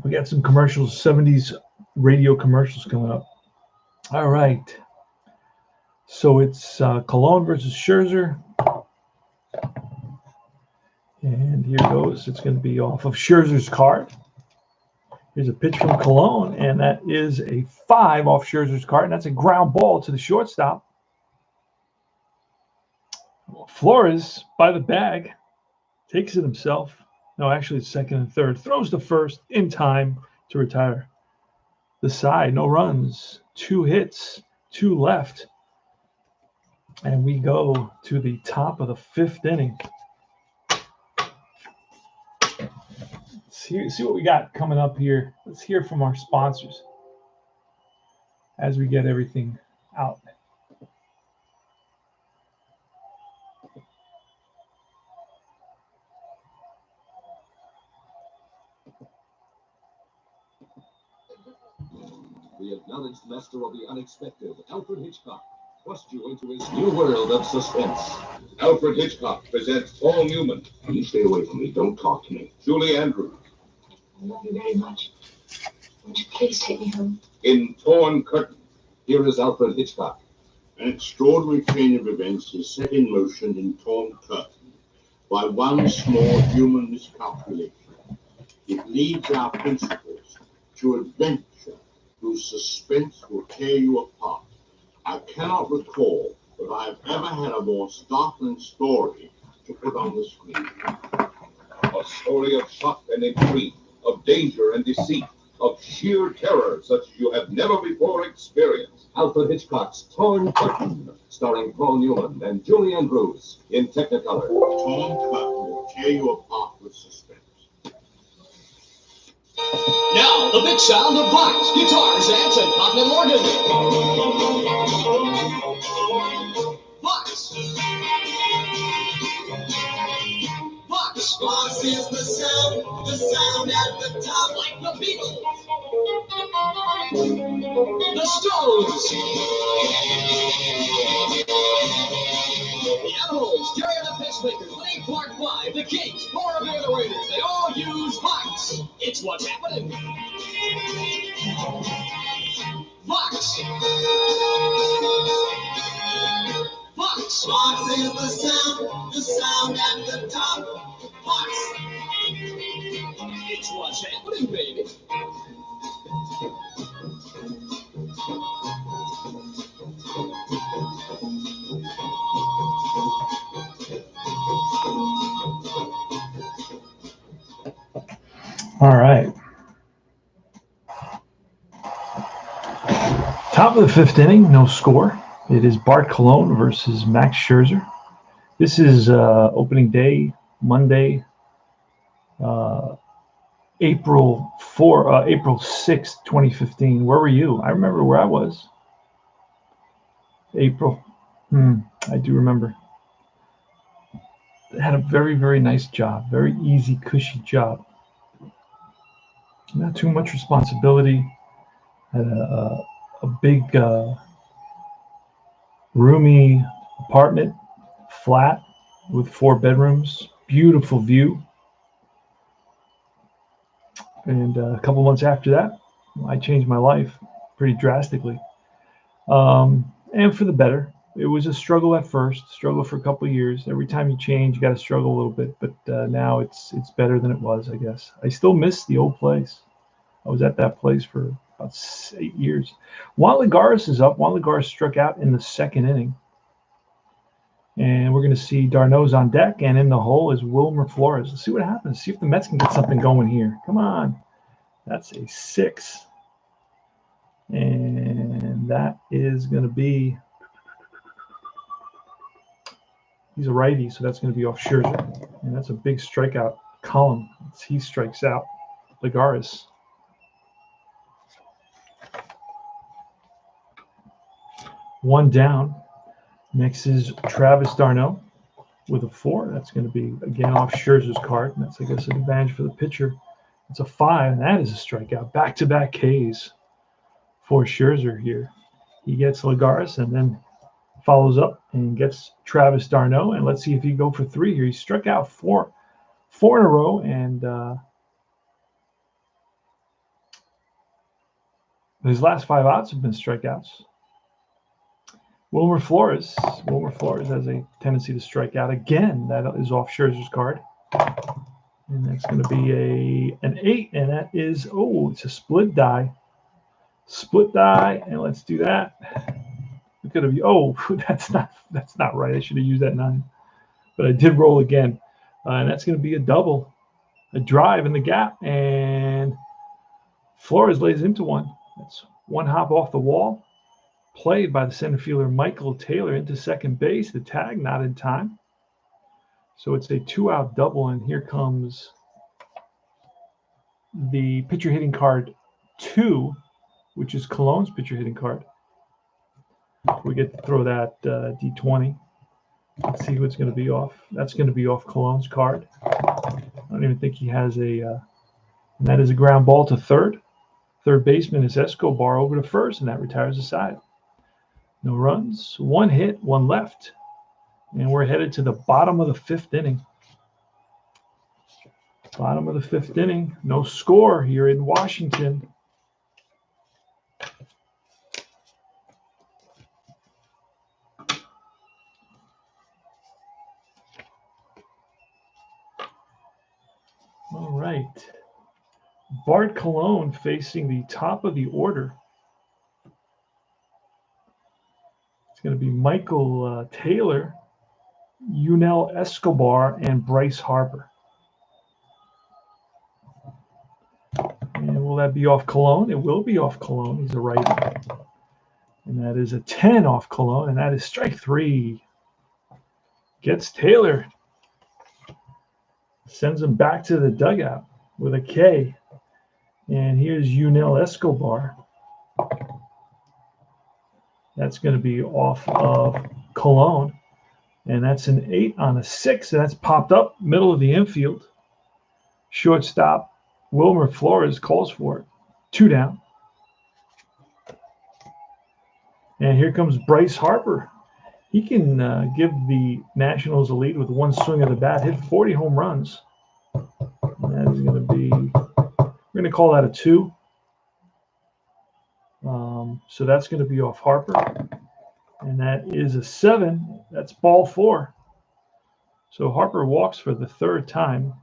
We got some commercials, 70s radio commercials coming up. All right. So it's Cologne versus Scherzer. And here goes. It's going to be off of Scherzer's card. Here's a pitch from Cologne, and that is a 5 off Scherzer's card, and that's a ground ball to the shortstop. Flores, by the bag, takes it himself. No, actually it's 2nd and 3rd. Throws to first in time to retire. The side, no runs, 2 hits, 2 left. And we go to the top of the 5th inning. See what we got coming up here. Let's hear from our sponsors as we get everything out. The acknowledged master of the unexpected, Alfred Hitchcock, thrust you into his new world of suspense. Alfred Hitchcock presents Paul Newman. You stay away from me. Don't talk to me. Julie Andrews. I love you very much. Won't you please take me home? In Torn Curtain, here is Alfred Hitchcock. An extraordinary chain of events is set in motion in Torn Curtain by one small human miscalculation. It leads our principles to adventure whose suspense will tear you apart. I cannot recall that I have ever had a more startling story to put on the screen. A story of shock and intrigue, of danger and deceit, of sheer terror such as you have never before experienced. Alfred Hitchcock's Torn Curtain, starring Paul Newman and Julie Andrews in Technicolor. Torn Curtain will tear you apart with suspense. Now, the big sound of box, guitars, amps, and continental organ. Box. Box. Box is the sound at the top, like the Beatles. The Stones. The Animals, Jerry and the Pacemakers, Lake Park 5, the Kinks, four of the other Raiders, they all use Vox. It's what's happening. Vox. Vox. Vox is the sound at the top. Vox. It's what's happening, baby. All right. Top of the fifth inning, no score. It is Bart Cologne versus Max Scherzer. This is opening day, Monday, April 6th, 2015. Where were you? I remember where I was. April. I do remember. Had a very, very nice job. Very easy, cushy job. Not too much responsibility. Had a big, roomy apartment, flat with 4 bedrooms. Beautiful view. And a couple months after that, I changed my life pretty drastically. And for the better. It was a struggle at first, struggle for a couple of years. Every time you change, you got to struggle a little bit. But now it's better than it was, I guess. I still miss the old place. I was at that place for about 8 years. Juan Lagares is up. Juan Lagares struck out in the second inning. And we're going to see d'Arnaud's on deck. And in the hole is Wilmer Flores. Let's see what happens. See if the Mets can get something going here. Come on. That's a 6. And that is going to be... He's a righty, so that's going to be off Scherzer. And that's a big strikeout column. He strikes out Lagares. One down. Next is Travis d'Arnaud with a 4. That's going to be, again, off Scherzer's card. And that's, I guess, an advantage for the pitcher. It's a 5, and that is a strikeout. Back-to-back Ks for Scherzer here. He gets Lagares and then follows up and gets Travis d'Arnaud. And let's see if he can go for 3 here. He struck out 4 in a row, and his last 5 outs have been strikeouts. Wilmer Flores has a tendency to strike out again. That is off Scherzer's card. And that's going to be an 8, and that is, it's a split die. Split die, and let's do that. It could have, that's not right. I should have used that 9. But I did roll again. And that's going to be a double. A drive in the gap, and Flores lays into one. That's one hop off the wall. Played by the center fielder Michael Taylor into second base. The tag not in time. So it's a 2-out double, and here comes the pitcher hitting card 2, which is Cologne's pitcher hitting card. We get to throw that D20. Let's see what's going to be off. That's going to be off Cologne's card. I don't even think he has and that is a ground ball to third. Third baseman is Escobar over to first, and that retires the side. No runs, 1 hit, 1 left. And we're headed to the bottom of the 5th inning. Bottom of the 5th inning. No score here in Washington. All right. Bart Cologne facing the top of the order. It's going to be Michael Taylor Yunel Escobar and Bryce Harper. And will that be off Cologne? It will be off Cologne. He's a righty. And that is a 10 off Cologne, and that is strike 3. Gets Taylor. Sends him back to the dugout with a K. And here's Yunel Escobar. That's going to be off of Cologne. And that's an 8 on a 6. And that's popped up middle of the infield. Shortstop Wilmer Flores calls for it. 2 down. And here comes Bryce Harper. He can give the Nationals a lead with one swing of the bat, hit 40 home runs. And that is going to be, we're going to call that a 2. So that's going to be off Harper. And that is a 7. That's ball 4. So Harper walks for the 3rd time.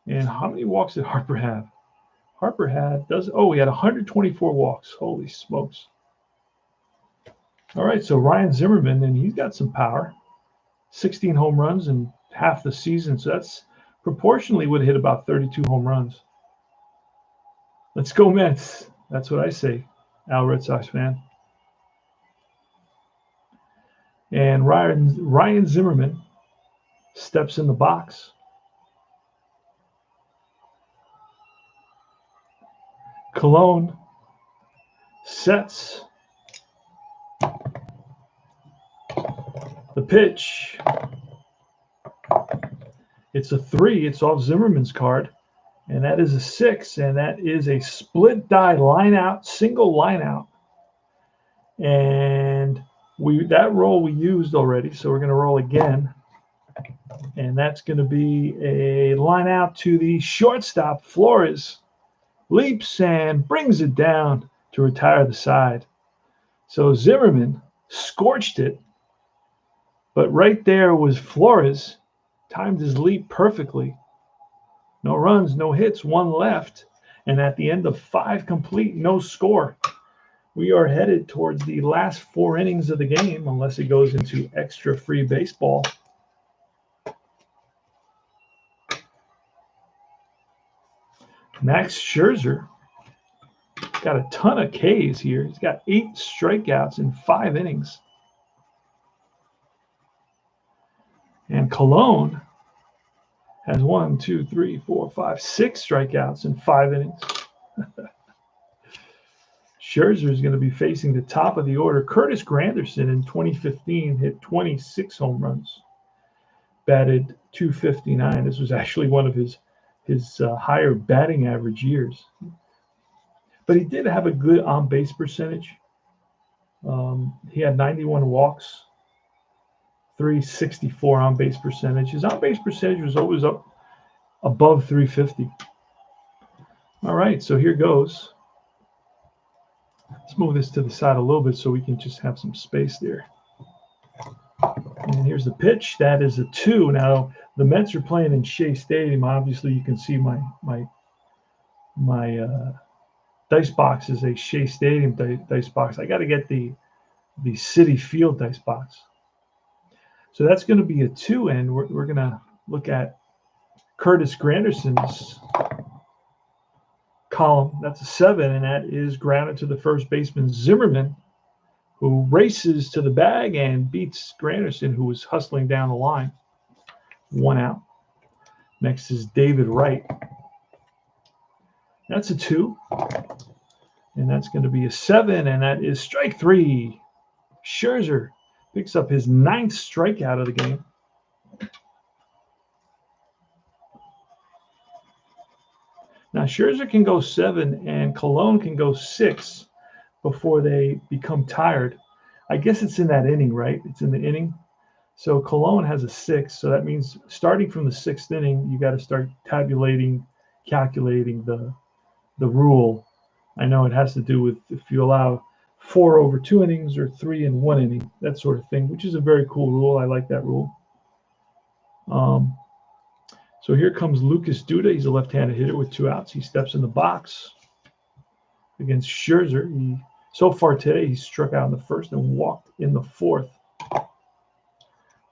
And how many walks did Harper have? Harper had, he had 124 walks. Holy smokes. All right, so Ryan Zimmerman, and he's got some power. 16 home runs in half the season. So that's proportionally would hit about 32 home runs. Let's go Mets. That's what I say, Al Red Sox fan. And Ryan Zimmerman steps in the box. Cologne sets the pitch. It's a 3. It's off Zimmerman's card. And that is a 6. And that is a split die line out, single line out. And that roll we used already. So we're going to roll again. And that's going to be a line out to the shortstop. Flores leaps and brings it down to retire the side. So Zimmerman scorched it. But right there was Flores. Timed his leap perfectly. No runs, no hits, 1 left. And at the end of 5 complete, no score. We are headed towards the last 4 innings of the game, unless it goes into extra free baseball. Max Scherzer got a ton of Ks here. He's got 8 strikeouts in 5 innings. And Cologne has 6 strikeouts in 5 innings. Scherzer is going to be facing the top of the order. Curtis Granderson in 2015 hit 26 home runs, batted .259. This was actually one of his higher batting average years. But he did have a good on-base percentage. He had 91 walks, .364 on-base percentage. His on-base percentage was always up above .350. All right, so here goes. Let's move this to the side a little bit so we can just have some space there. And here's the pitch. That is a 2. Now, the Mets are playing in Shea Stadium. Obviously, you can see my dice box is a Shea Stadium dice box. I got to get the Citi Field dice box. So that's going to be a 2, and we're going to look at Curtis Granderson's column. That's a 7, and that is grounded to the first baseman Zimmerman, who races to the bag and beats Granderson, who was hustling down the line. 1 out. Next is David Wright. That's a 2, and that's going to be a 7, and that is strike 3. Scherzer picks up his 9th strikeout of the game. Now, Scherzer can go 7 and Cologne can go 6 before they become tired. I guess it's in that inning, right? It's in the inning. So Cologne has a 6. So that means starting from the 6th inning, you got to start calculating the rule. I know it has to do with if you allow 4 over 2 innings or 3 in 1 inning, that sort of thing, which is a very cool rule. I like that rule. So here comes Lucas Duda. He's a left-handed hitter with 2 outs. He steps in the box against Scherzer. So far today, he struck out in the 1st and walked in the 4th.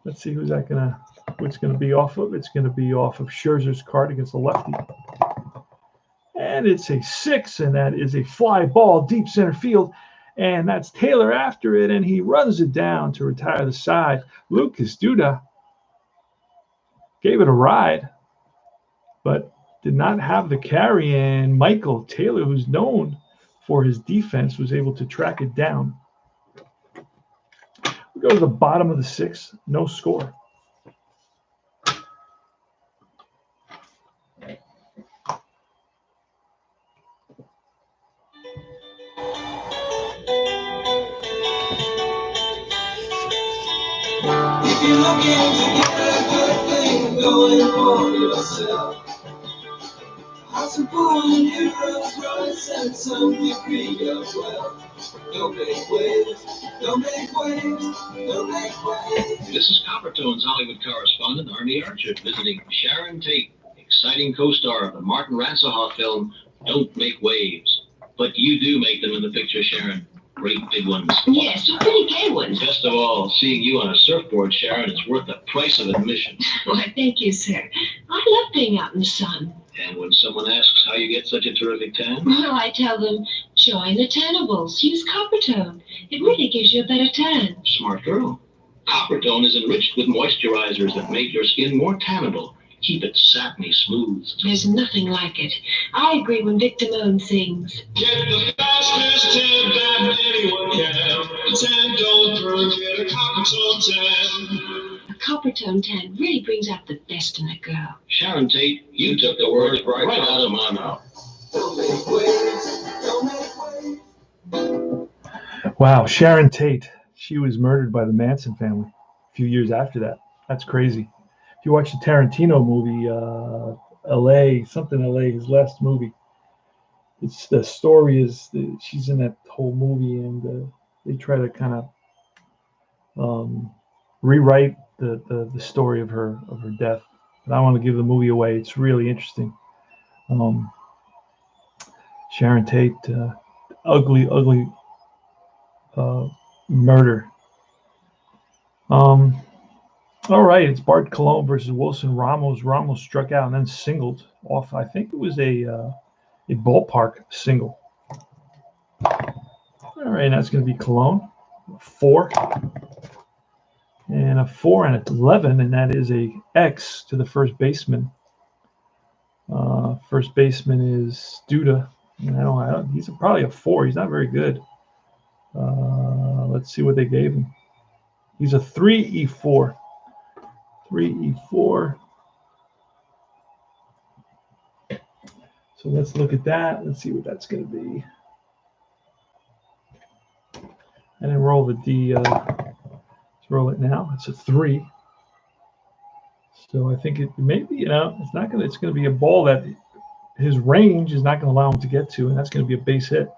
Let's see who's gonna be off of. It's gonna be off of Scherzer's card against the lefty. And it's a 6, and that is a fly ball deep center field. And that's Taylor after it, and he runs it down to retire the side. Lucas Duda gave it a ride, but did not have the carry, and Michael Taylor, who's known for his defense, was able to track it down. We go to the bottom of the 6th, no score. If you're looking to get a good thing going for yourself, house and pool in Europe's growing at some degree of wealth. Don't make waves, don't make waves, don't make waves. This is Coppertone's Hollywood correspondent, Arnie Archer, visiting Sharon Tate, exciting co-star of the Martin Ransohoff film, Don't Make Waves. But you do make them in the picture, Sharon. Great big ones. Yes, some pretty gay ones. Best of all, seeing you on a surfboard, Sharon, is worth the price of admission. Why, thank you, sir. I love being out in the sun. And when someone asks how you get such a terrific tan, Well, I tell them, join the tannables. Use Coppertone. It really gives you a better tan. smart girl. Coppertone is enriched with moisturizers that make your skin more tannable. Keep it satiny smooth. There's nothing like it. I agree when Vic Damone sings. Get the fastest tan that anyone can. The tan don't burn, get a Coppertone tan. A Coppertone tan really brings out the best in a girl. Sharon Tate, you took the words right out of my mouth. Don't make waves, don't make waves. Wow, Sharon Tate. She was murdered by the Manson family a few years after that. That's crazy. If you watch the Tarantino movie, LA, his last movie, it's the story is she's in that whole movie, and they try to kind of rewrite the story of her death. But I don't want to give the movie away. It's really interesting. Sharon Tate, ugly murder. All right, it's Bart Colon versus Wilson Ramos. Ramos struck out and then singled off. I think it was a ballpark single. All right, that's going to be Colon. 4 and a 4 and an 11, and that is a X to the first baseman. First baseman is Duda. He's probably a 4. He's not very good. Let's see what they gave him. He's a 3E4. 3E4. So let's look at that. Let's see what that's going to be. And then roll the D. Let's roll it now. It's a 3. So I think it maybe, it's not going to. It's going to be a ball that his range is not going to allow him to get to, and that's going to be a base hit.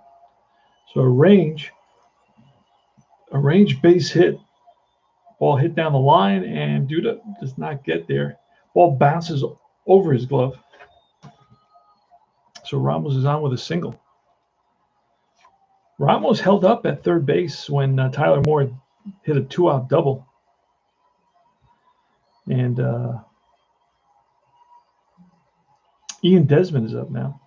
So a range base hit. Ball hit down the line, and Duda does not get there. Ball bounces over his glove. So Ramos is on with a single. Ramos held up at third base when Tyler Moore hit a 2-out double. And Ian Desmond is up now.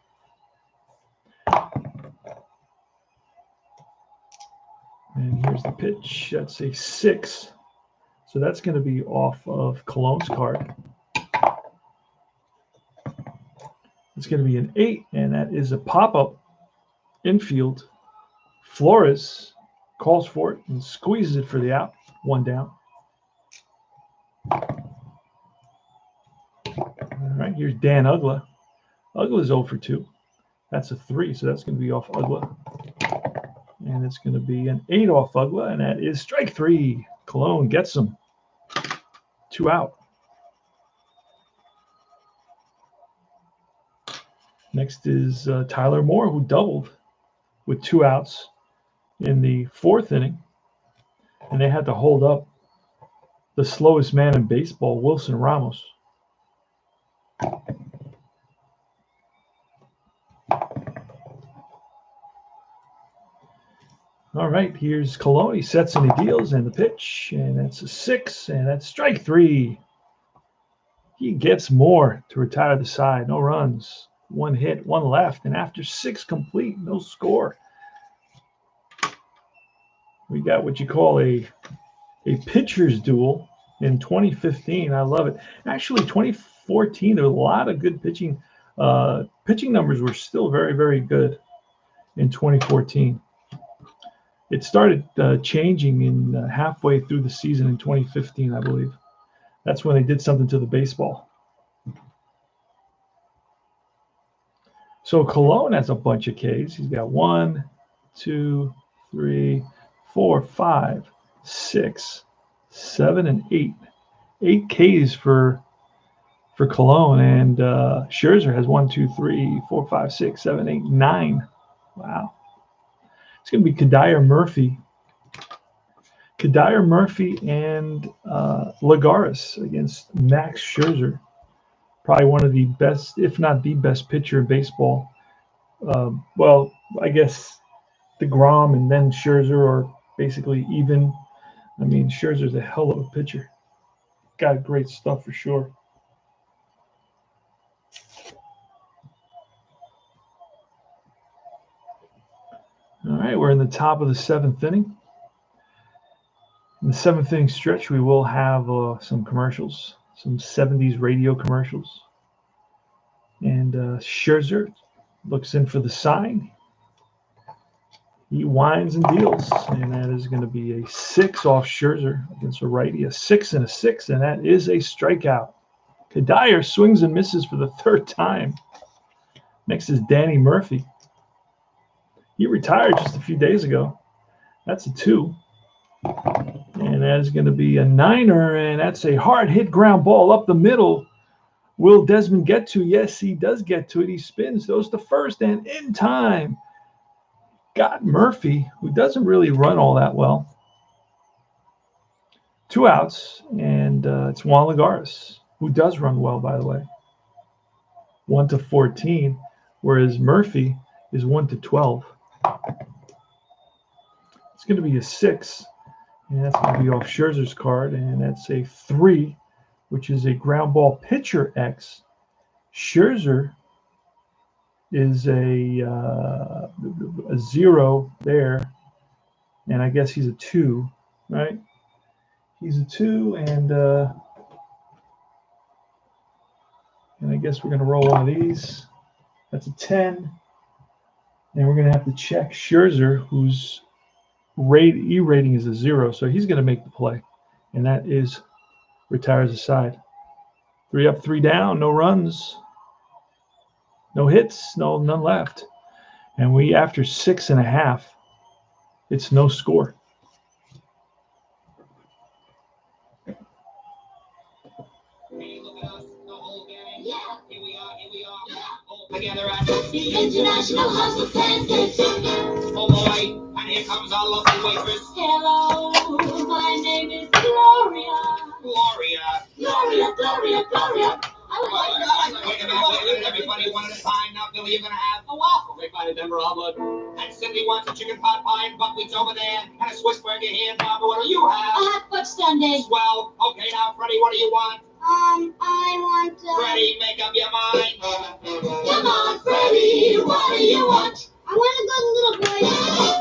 And here's the pitch. That's a 6. So that's going to be off of Colon's card. It's going to be an 8, and that is a pop-up infield. Flores calls for it and squeezes it for the out. 1 down. All right, here's Dan Ugla. Ugla's 0 for 2. That's a 3, so that's going to be off Ugla. And it's going to be an 8 off Ugla, and that is strike 3. Colon gets him. 2 out. Next is Tyler Moore, who doubled with 2 outs in the 4th inning. And they had to hold up the slowest man in baseball, Wilson Ramos. All right, here's Cologne. He sets and he deals, and the pitch, and that's a 6, and that's strike 3. He gets more to retire the side. No runs, 1 hit, 1 left, and after 6 complete, no score. We got what you call a pitcher's duel in 2015. I love it. Actually, 2014, there was a lot of good pitching. Pitching numbers were still very, very good in 2014. It started changing in halfway through the season in 2015, I believe. That's when they did something to the baseball. So Cologne has a bunch of Ks. He's got 1, 2, 3, 4, 5, 6, 7, and 8. 8 Ks for Cologne, and Scherzer has 1, 2, 3, 4, 5, 6, 7, 8, 9. Wow. It's going to be Kadire Murphy and Lagares against Max Scherzer. Probably one of the best, if not the best pitcher in baseball. Well, I guess DeGrom and then Scherzer are basically even. I mean, Scherzer's a hell of a pitcher. Got great stuff for sure. All right, we're in the top of the 7th inning. In the 7th inning stretch, we will have some commercials, some 70s radio commercials. And Scherzer looks in for the sign. He winds and deals, and that is going to be a 6 off Scherzer against a righty, a 6 and a 6, and that is a strikeout. Kadire swings and misses for the 3rd time. Next is Danny Murphy. He retired just a few days ago. That's a 2. And that is going to be a 9er, and that's a hard hit ground ball up the middle. Will Desmond get to? Yes, he does get to it. He spins, goes to first, and in time. Got Murphy, who doesn't really run all that well. 2 outs, and it's Juan Lagares, who does run well, by the way. 1 to 14, whereas Murphy is 1 to 12. It's going to be a 6, and that's going to be off Scherzer's card, and that's a 3, which is a ground ball pitcher X. Scherzer is a 0 there, and I guess he's a 2, right? He's a 2, and I guess we're going to roll one of these. That's a 10, and we're going to have to check Scherzer, whose E rating is a 0, so he's going to make the play, and that is retires the side. 3 up, 3 down, no runs. No hits, none left. And we, after 6.5, it's no score. Together at the International House of Pancakes. Oh boy, and here comes our lovely waitress. Hello, my name is Gloria. Gloria. Wait a minute, everybody one at a time. Now, Billy, you're going to have a waffle made by the Denver omelet. And Cindy wants a chicken pot pie and buckwheats over there. And a Swiss burger here. Barbara, what do you have? A hot fudge sundae. Well, okay, now, Freddie, what do you want? I want Freddie, make up your mind. Come on, Freddie, what do you want? I want a good little boy.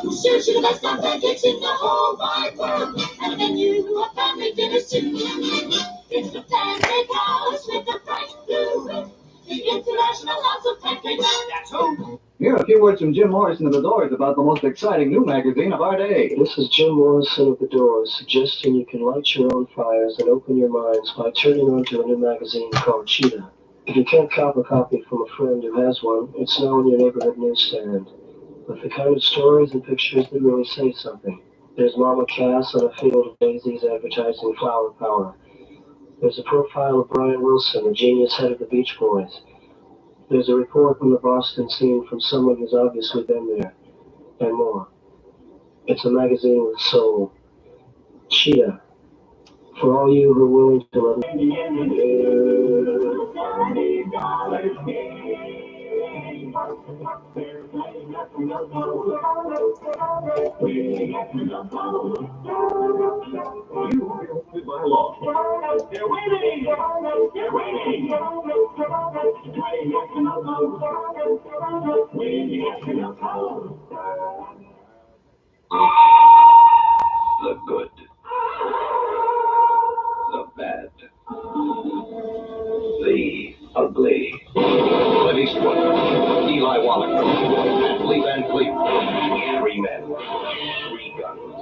We'll serve you the best of pancakes in the whole wide world. And a menu of family dinners too. It's the Pancake House with the bright blue roof. The International House of Pancakes. That's who. Here are a few words from Jim Morrison of the Doors about the most exciting new magazine of our day. This is Jim Morrison of the Doors, suggesting you can light your own fires and open your minds by turning on to a new magazine called Cheetah. If you can't cop a copy from a friend who has one, it's now in your neighborhood newsstand. With the kind of stories and pictures that really say something. There's Mama Cass on a field of daisies advertising flower power. There's a profile of Brian Wilson, the genius head of the Beach Boys. There's a report from the Boston scene from someone who's obviously been there, and more. It's a magazine with soul. Cheetah. For all you who are willing to love it. With my law. They're waiting! They're waiting! The good. The bad. The ugly. Clint Eastwood, Eli Wallach, Lee Van Cleef, 3 men, 3 guns,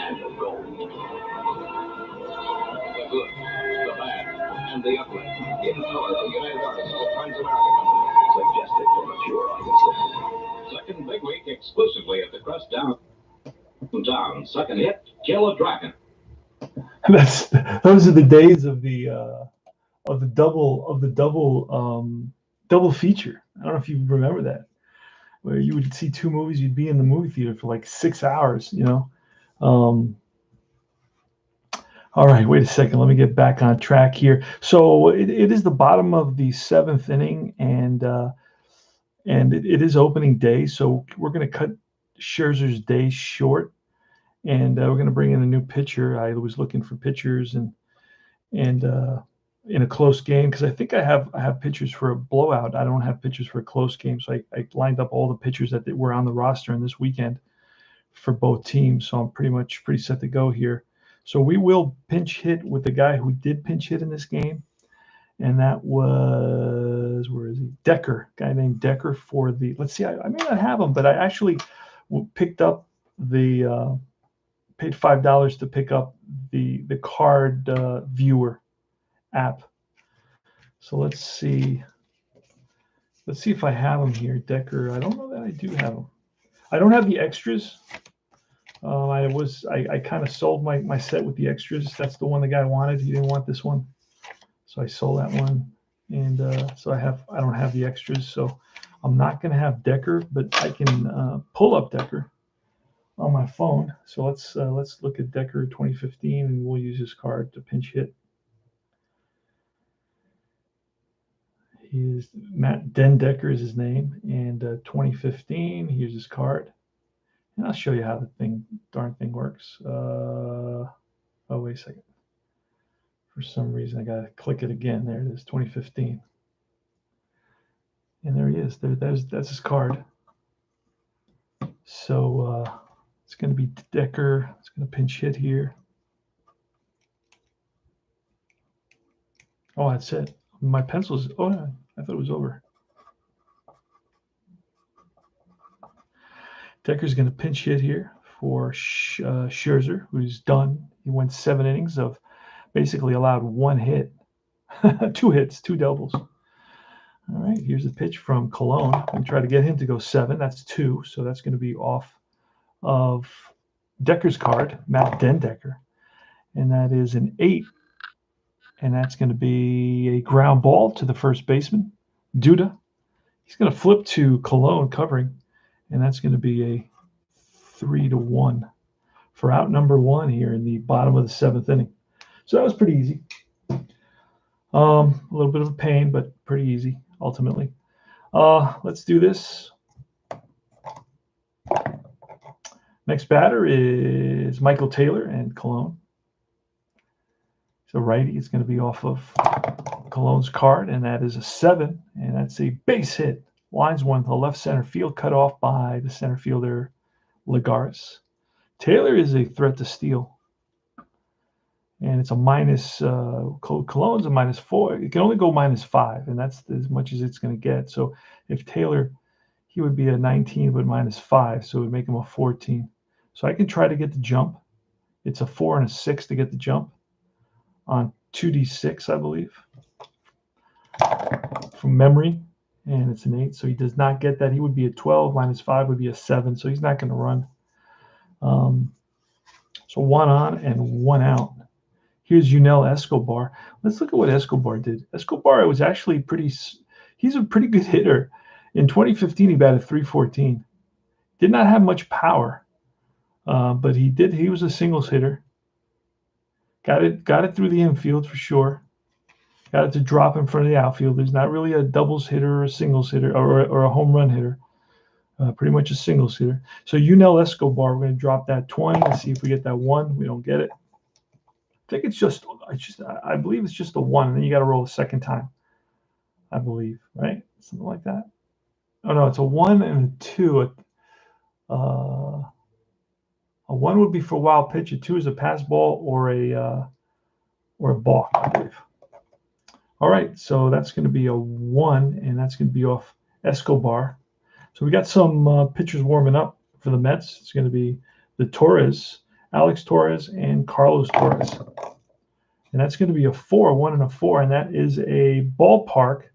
and the gold. The good, the bad, and the ugly. In color, the United Artists of Trans-American Company, suggested for mature audiences. Second big week exclusively at the Crest Downtown. Second hit, Kill a Dragon. Those are the days of the double feature. I don't know if you remember that, where you would see 2 movies. You'd be in the movie theater for like 6 hours. All right, wait a second. Let me get back on track here. So it is the bottom of the 7th inning, and it is opening day. So we're going to cut Scherzer's day short, and we're going to bring in a new pitcher. I was looking for pitchers and in a close game, because I think I have pitchers for a blowout. I don't have pitchers for a close game. So I lined up all the pitchers that were on the roster in this weekend for both teams. So I'm pretty set to go here. So we will pinch hit with the guy who did pinch hit in this game, and that was, where is he? Decker, guy named Decker for the, let's see, I may not have him, but I actually picked up the, paid $5 to pick up the card viewer app. So let's see if I have him here. Decker, I don't know that I do have him. I don't have the extras. I kind of sold my set with the extras. That's the one the guy wanted. He didn't want this one, so I sold that one. And so I don't have the extras. So I'm not going to have Decker, but I can pull up Decker on my phone. So let's look at Decker 2015, and we'll use his card to pinch hit. He is Matt Decker is his name, and 2015. Here's his card. And I'll show you how the darn thing works. Oh, wait a second. For some reason, I got to click it again. There it is, 2015. And there he is. That's his card. So it's going to be Decker. It's going to pinch hit here. Oh, that's it. My pencil's, oh, no, I thought it was over. Decker's going to pinch hit here for Scherzer, who's done. He went 7 innings of basically allowed 1 hit, 2 hits, 2 doubles. All right, here's a pitch from Cologne. I'm going to try to get him to go 7. That's 2, so that's going to be off of Decker's card, Matt Decker. And that is an 8. And that's going to be a ground ball to the first baseman, Duda. He's going to flip to Cologne covering, and that's going to be a 3-1 for out number 1 here in the bottom of the 7th inning. So that was pretty easy. A little bit of a pain, but pretty easy ultimately. Let's do this. Next batter is Michael Taylor and Cologne. So righty is going to be off of Cologne's card, and that is a 7, and that's a base hit. Lines 1 to the left center field, cut off by the center fielder Lagares. Taylor is a threat to steal, and it's a minus. Cologne's a -4. It can only go -5, and that's as much as it's going to get. So if Taylor, he would be a 19, but -5, so it would make him a 14. So I can try to get the jump. It's a 4 and a 6 to get the jump on 2d6, I believe, from memory, and it's an 8, so he does not get that. He would be a 12, -5 would be a 7, so he's not going to run. So 1 on and 1 out. Here's Yunel Escobar. Let's look at what Escobar did. Escobar was actually he's a pretty good hitter. In 2015, he batted .314. Did not have much power, but he was a singles hitter. Got it through the infield for sure. Got it to drop in front of the outfielders. Not really a doubles hitter or a singles hitter or a home run hitter. Pretty much a single seater. So Yunel Escobar, we're going to drop that 20 and see if we get that 1. We don't get it. I think I believe it's just a 1, and then you got to roll a second time. I believe, right? Something like that. Oh no, it's a 1 and a 2. A 1 would be for wild pitch. A 2 is a pass ball or a balk, I believe. All right, so that's going to be a 1, and that's going to be off Escobar. So we got some pitchers warming up for the Mets. It's going to be the Torres, Alex Torres, and Carlos Torres. And that's going to be a 4, 1 and a 4, and that is a ballpark,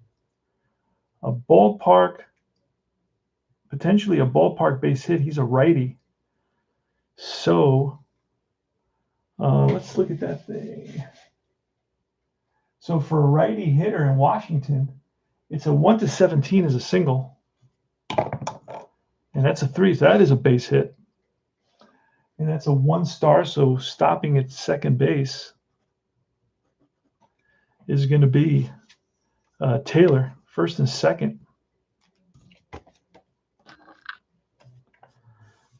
potentially a ballpark base hit. He's a righty. So let's look at that thing. So for a righty hitter in Washington, it's a 1-17 as a single. And that's a 3, so that is a base hit. And that's a 1 star, so stopping at second base is going to be Taylor, first and second.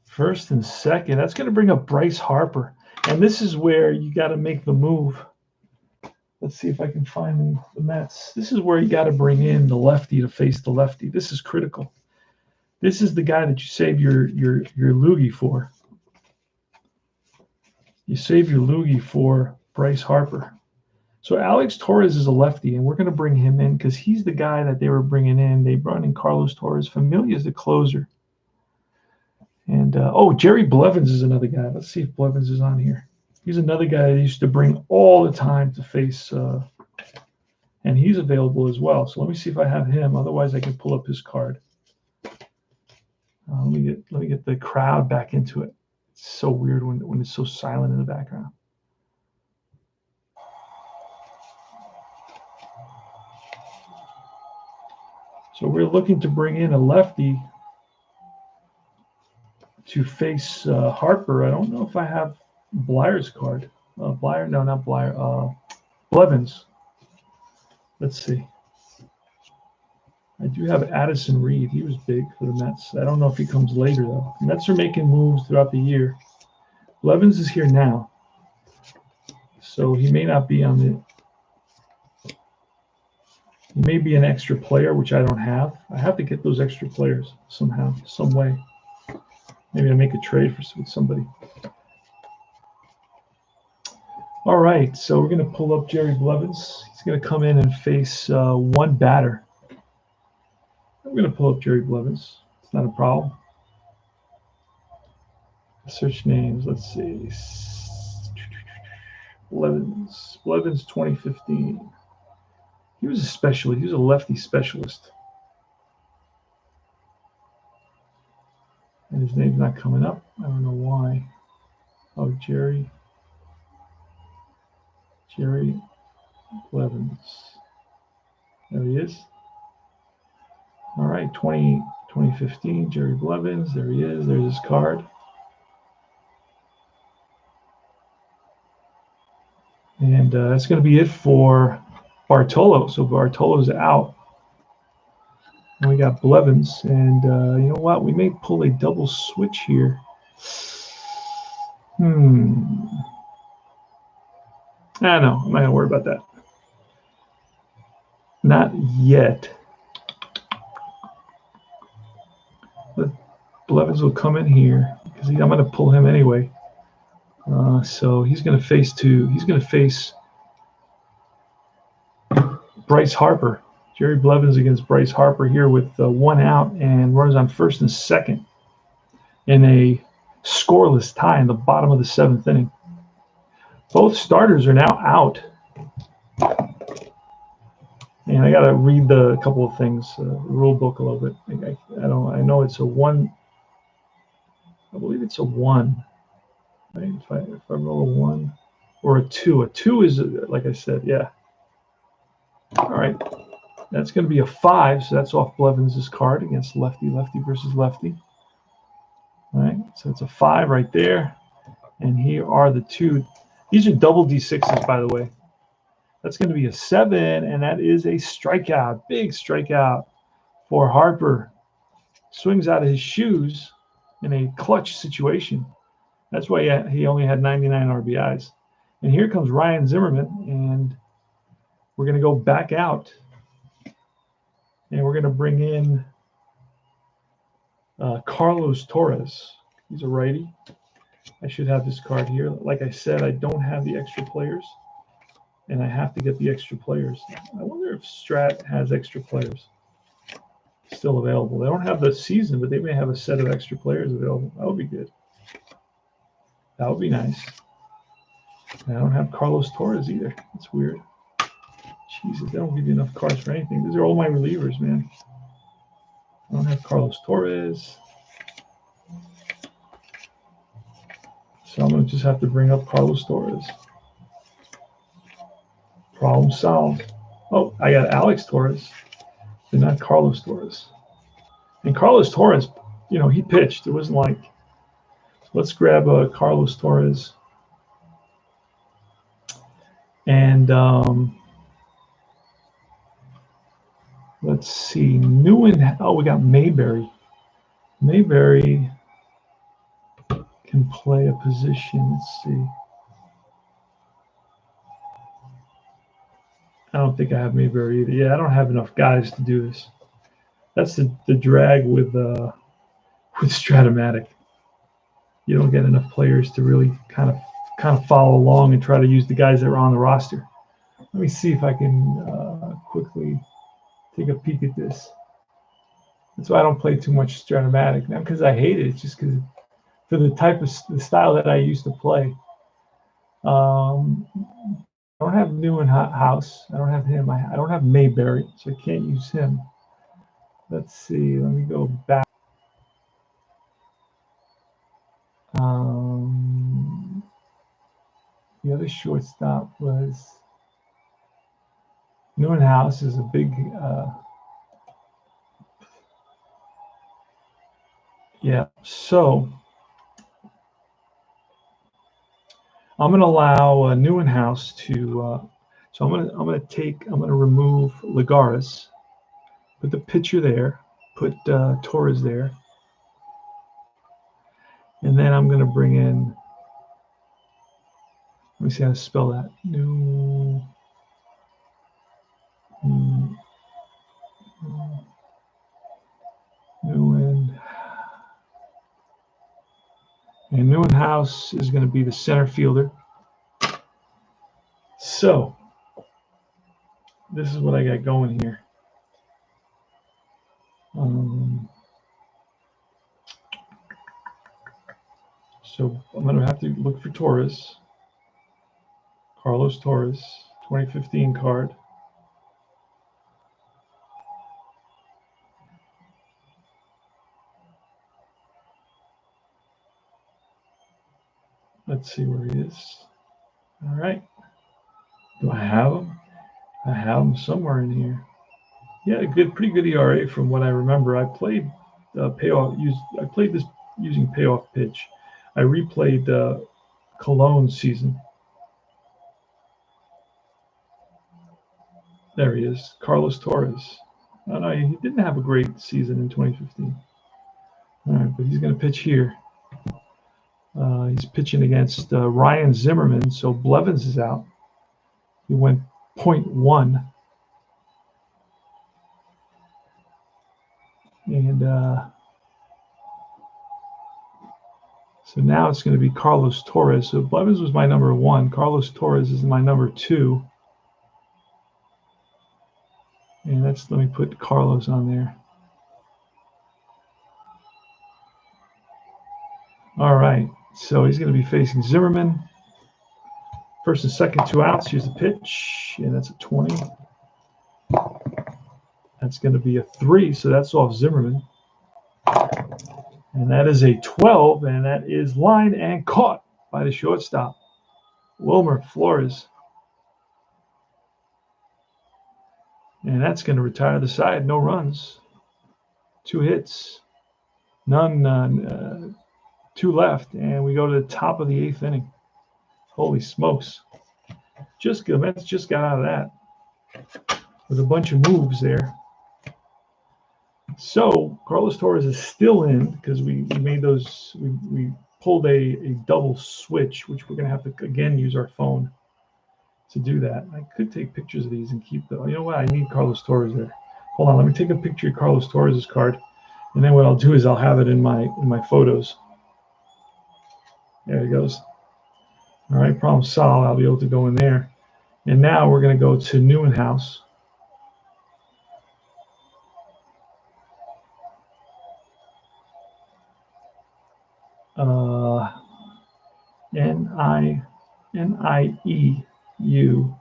First and second. That's going to bring up Bryce Harper. And this is where you got to make the move. Let's see if I can find the Mets. This is where you got to bring in the lefty to face the lefty. This is critical. This is the guy that you save your loogie for. You save your loogie for Bryce Harper. So Alex Torres is a lefty, and we're going to bring him in because he's the guy that they were bringing in. They brought in Carlos Torres. Familia is the closer. And, Jerry Blevins is another guy. Let's see if Blevins is on here. He's another guy that used to bring all the time to face, and he's available as well. So let me see if I have him. Otherwise, I can pull up his card. Let me get the crowd back into it. It's so weird when it's so silent in the background. So we're looking to bring in a lefty to face Harper. I don't know if I have Bleyer's card. Bleyer? No, not Bleyer. Blevins. Let's see. I do have Addison Reed. He was big for the Mets. I don't know if he comes later, though. The Mets are making moves throughout the year. Blevins is here now. So he may not be on the... He may be an extra player, which I don't have. I have to get those extra players somehow, some way. Maybe I make a trade with somebody. All right, so we're going to pull up Jerry Blevins. He's going to come in and face one batter. I'm going to pull up Jerry Blevins. It's not a problem. Search names. Let's see. Blevins 2015. He was a specialist. He was a lefty specialist. And his name's not coming up. I don't know why. Oh, Jerry Blevins. There he is. All right, 2015, Jerry Blevins. There he is. There's his card. And that's going to be it for Bartolo. So Bartolo's out. And we got Blevins. And you know what? We may pull a double switch here. I don't know. I'm not going to worry about that. Not yet. But Blevins will come in here because I'm going to pull him anyway. So he's going to face He's going to face Bryce Harper. Jerry Blevins against Bryce Harper here with one out and runners on first and second in a scoreless tie in the bottom of the seventh inning. Both starters are now out. And I got to read a couple of things, the rule book a little bit. I know it's a 1. I believe it's a 1. Right? If I roll a 1 or a 2. A 2 is, like I said, yeah. All right. That's going to be a 5, so that's off Blevins' card against lefty versus lefty. All right, so it's a 5 right there. And here are the 2. These are double D6s, by the way. That's going to be a 7, and that is a strikeout. Big strikeout for Harper. swings out of his shoes in a clutch situation. That's why he only had 99 RBIs. And here comes Ryan Zimmerman, and we're going to go back out, and we're going to bring in Carlos Torres. He's a righty. I should have this card here. Like I said, I don't have the extra players, and I have to get the extra players. I wonder if Strat has extra players still available. They don't have the season, but they may have a set of extra players available. That would be good. That would be nice. And I don't have Carlos Torres either. That's weird. Jesus, they don't give you enough cards for anything. These are all my relievers, man. I don't have Carlos Torres. So I'm going to just have to bring up Carlos Torres. Problem solved. Oh, I got Alex Torres, but not Carlos Torres. And Carlos Torres, you know, he pitched. It wasn't like, let's grab Carlos Torres. And let's see. Oh, we got Mayberry. Mayberry can play a position. Let's see. I don't think I have Mayberry either. Yeah, I don't have enough guys to do this. That's the drag with Strat-O-Matic. You don't get enough players to really kind of follow along and try to use the guys that are on the roster. Let me see if I can quickly take a peek at this. That's why I don't play too much Strat-O-Matic. Not because I hate it. It's just because for the style that I used to play. I don't have House. I don't have him. I don't have Mayberry, so I can't use him. Let's see. Let me go back. The other shortstop was House is a big. Yeah. So I'm going to allow House to. So I'm going to remove Lagares, put the pitcher there, put Torres there, and then I'm going to bring in. Let me see how to spell that. And House is going to be the center fielder. So this is what I got going here. So I'm going to have to look for Torres. Carlos Torres, 2015 card. Let's see where he is. All right. Do I have him? I have him somewhere in here. Yeah, pretty good ERA from what I remember. I played I played this using payoff pitch. I replayed Cologne's season. There he is, Carlos Torres. Oh, no, he didn't have a great season in 2015. All right, but he's going to pitch here. He's pitching against Ryan Zimmerman, so Blevins is out. He went 0.1. And so now it's going to be Carlos Torres. So Blevins was my number 1. Carlos Torres is my number 2. And let me put Carlos on there. All right. So he's going to be facing Zimmerman. First and second, 2 outs. Here's the pitch. And that's a 20. That's going to be a 3. So that's off Zimmerman. And that is a 12. And that is line and caught by the shortstop, Wilmer Flores. And that's going to retire the side. No runs. 2 hits. None. 2 left. And we go to the top of the 8th inning. Holy smokes. Mets just got out of that with a bunch of moves there. So Carlos Torres is still in because we made those, we pulled a double switch, which we're going to have to, again, use our phone to do that. I could take pictures of these and keep them. You know what? I need Carlos Torres there. Hold on. Let me take a picture of Carlos Torres' card. And then what I'll do is I'll have it in my photos. There it goes. All right, problem solved. I'll be able to go in there. And now we're going to go to Newman House. Nieu.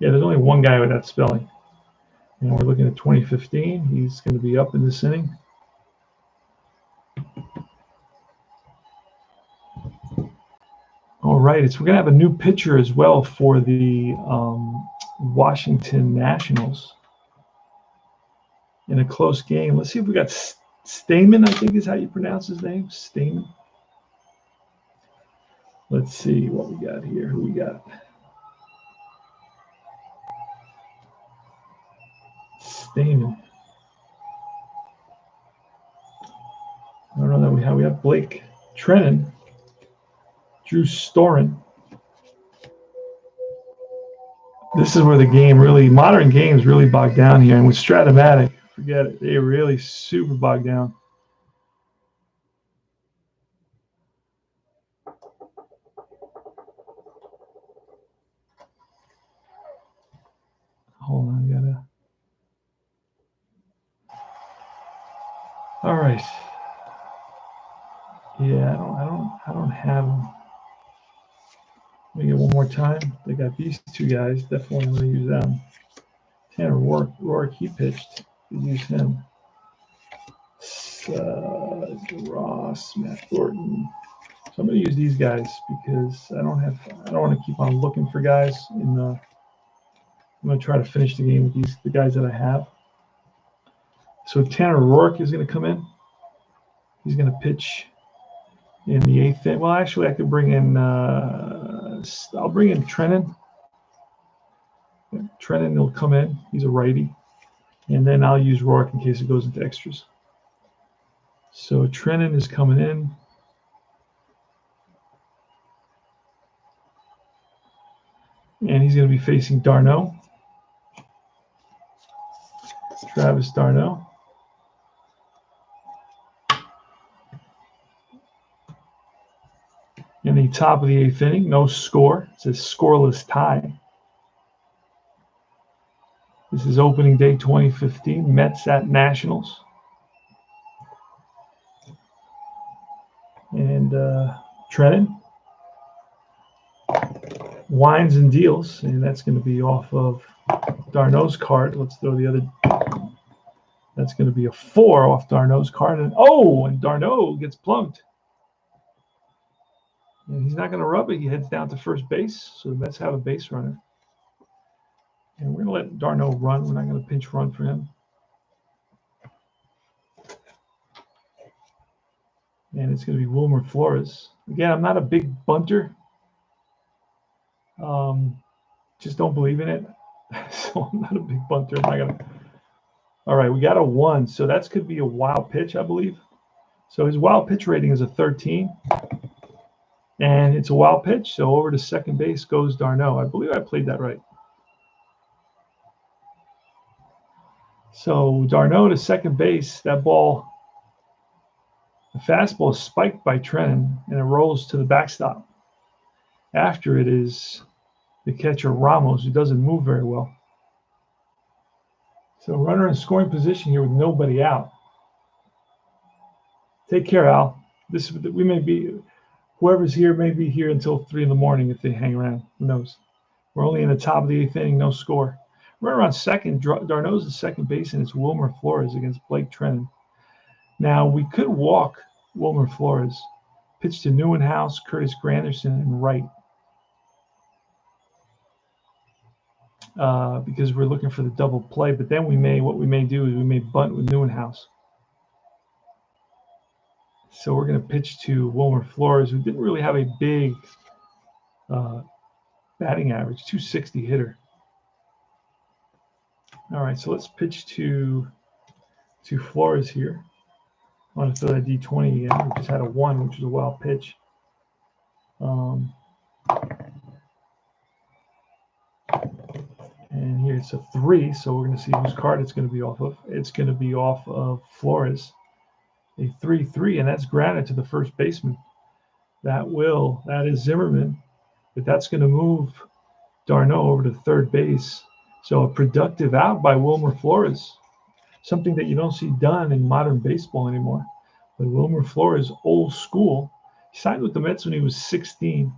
Yeah, there's only one guy with that spelling. And we're looking at 2015. He's going to be up in this inning. All right, we're going to have a new pitcher as well for the Washington Nationals in a close game. Let's see if we got Stamen, I think is how you pronounce his name. Stamen. Let's see what we got here. Who we got? Stamen. I don't know that we have Blake Trennan, Drew Storen. This is where the game really, modern games really bog down here. And with Strat-O-Matic, forget it. They really super bog down. Hold on, gotta. All right. Yeah, I don't have them. Let me get one more time. They got these two guys. Definitely want to use them. Tanner Rourke, he pitched. We use him. Ross, Matt Thornton. So I'm going to use these guys because I don't want to keep on looking for guys. I'm going to try to finish the game with the guys that I have. So Tanner Rourke is going to come in. He's going to pitch in the 8th inning. Well, actually, I could bring in. I'll bring in Trennan. Trennan will come in. He's a righty, and then I'll use Rourke in case it goes into extras. So Trennan is coming in. And he's going to be facing d'Arnaud. Travis d'Arnaud. In the top of the 8th inning, no score. It's a scoreless tie. This is opening day 2015, Mets at Nationals. And Trennan winds and deals, and that's going to be off of d'Arnaud's card. Let's throw the other. That's going to be a 4 off d'Arnaud's card. And d'Arnaud gets plunked. And he's not going to rub it. He heads down to first base. So the Mets have a base runner. And we're going to let d'Arnaud run. We're not going to pinch run for him. And it's going to be Wilmer Flores. Again, I'm not a big bunter. Just don't believe in it. So I'm not a big bunter. I'm not going to. All right, we got a 1. So that could be a wild pitch, I believe. So his wild pitch rating is a 13. And it's a wild pitch. So over to second base goes d'Arnaud. I believe I played that right. So d'Arnaud to second base. That ball, the fastball is spiked by Trennan, and it rolls to the backstop. After it is the catcher Ramos, who doesn't move very well. So runner in scoring position here with nobody out. Take care, Al. We may be, whoever's here may be here until 3 in the morning if they hang around. Who knows? We're only in the top of the 8th inning, no score. Runner on second. d'Arnaud's the second base, and it's Wilmer Flores against Blake Trennan. Now we could walk Wilmer Flores, pitch to Neuenhouse, Curtis Granderson, and Wright. Because we're looking for the double play, but then what we may do is we may bunt with Neuenhouse. So we're going to pitch to Wilmer Flores, who didn't really have a big batting average, 260 hitter. All right, so let's pitch to to Flores here. I want to throw that D20 again. We just had a 1, which is a wild pitch. And here it's a 3, so we're going to see whose card it's going to be off of. It's going to be off of Flores. A 3-3, and that's granted to the first baseman. That is Zimmerman, but that's going to move Darno over to third base. So a productive out by Wilmer Flores, something that you don't see done in modern baseball anymore. But Wilmer Flores, old school, he signed with the Mets when he was 16.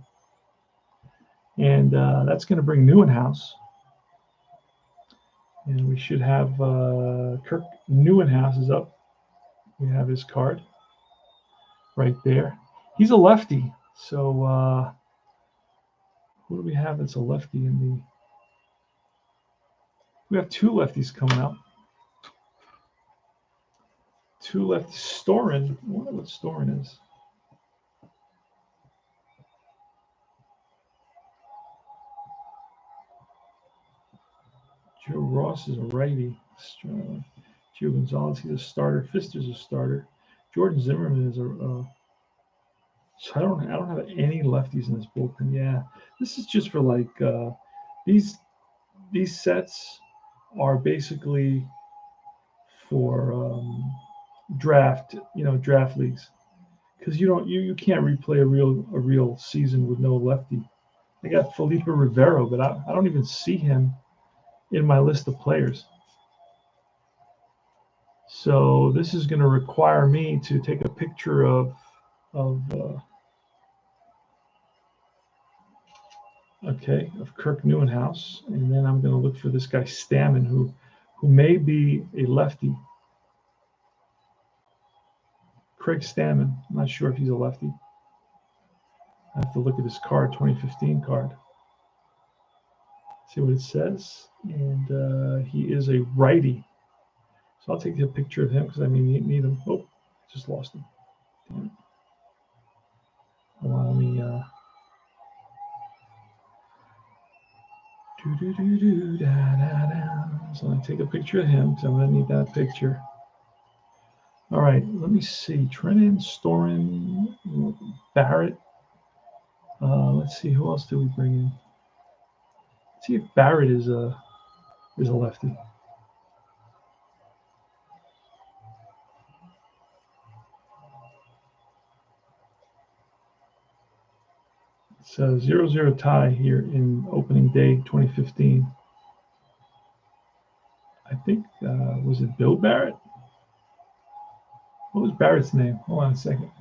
And that's going to bring Neuenhouse. And we should have Kirk Neuenhouse is up. We have his card right there. He's a lefty. So who do we have that's a lefty in the... We have 2 lefties coming up. 2 lefties. Storin. I wonder what Storin is. Joe Ross is a righty. Gio Gonzalez, he's a starter. Fister's a starter. Jordan Zimmerman is a... So I don't have any lefties in this bullpen. Yeah, this is just for like these sets are basically for draft leagues, because you can't replay a real season with no lefty. I got Felipe Rivero, but I don't even see him in my list of players. So this is going to require me to take a picture of Kirk Neuenhouse, and then I'm going to look for this guy Stammen, who may be a lefty. Craig Stammen. I'm not sure if he's a lefty. I have to look at his card, 2015 card. See what it says, and he is a righty. So I'll take a picture of him because I need him. Oh, just lost him. Damn it. Allow me. So I take a picture of him because I'm going to need that picture. All right, let me see. Trennan, Storin, Barrett. Let's see, who else did we bring in? Let's see if Barrett is a lefty. It's a 0-0 tie here in opening day 2015. I think, was it Bill Barrett? What was Barrett's name? Hold on a second.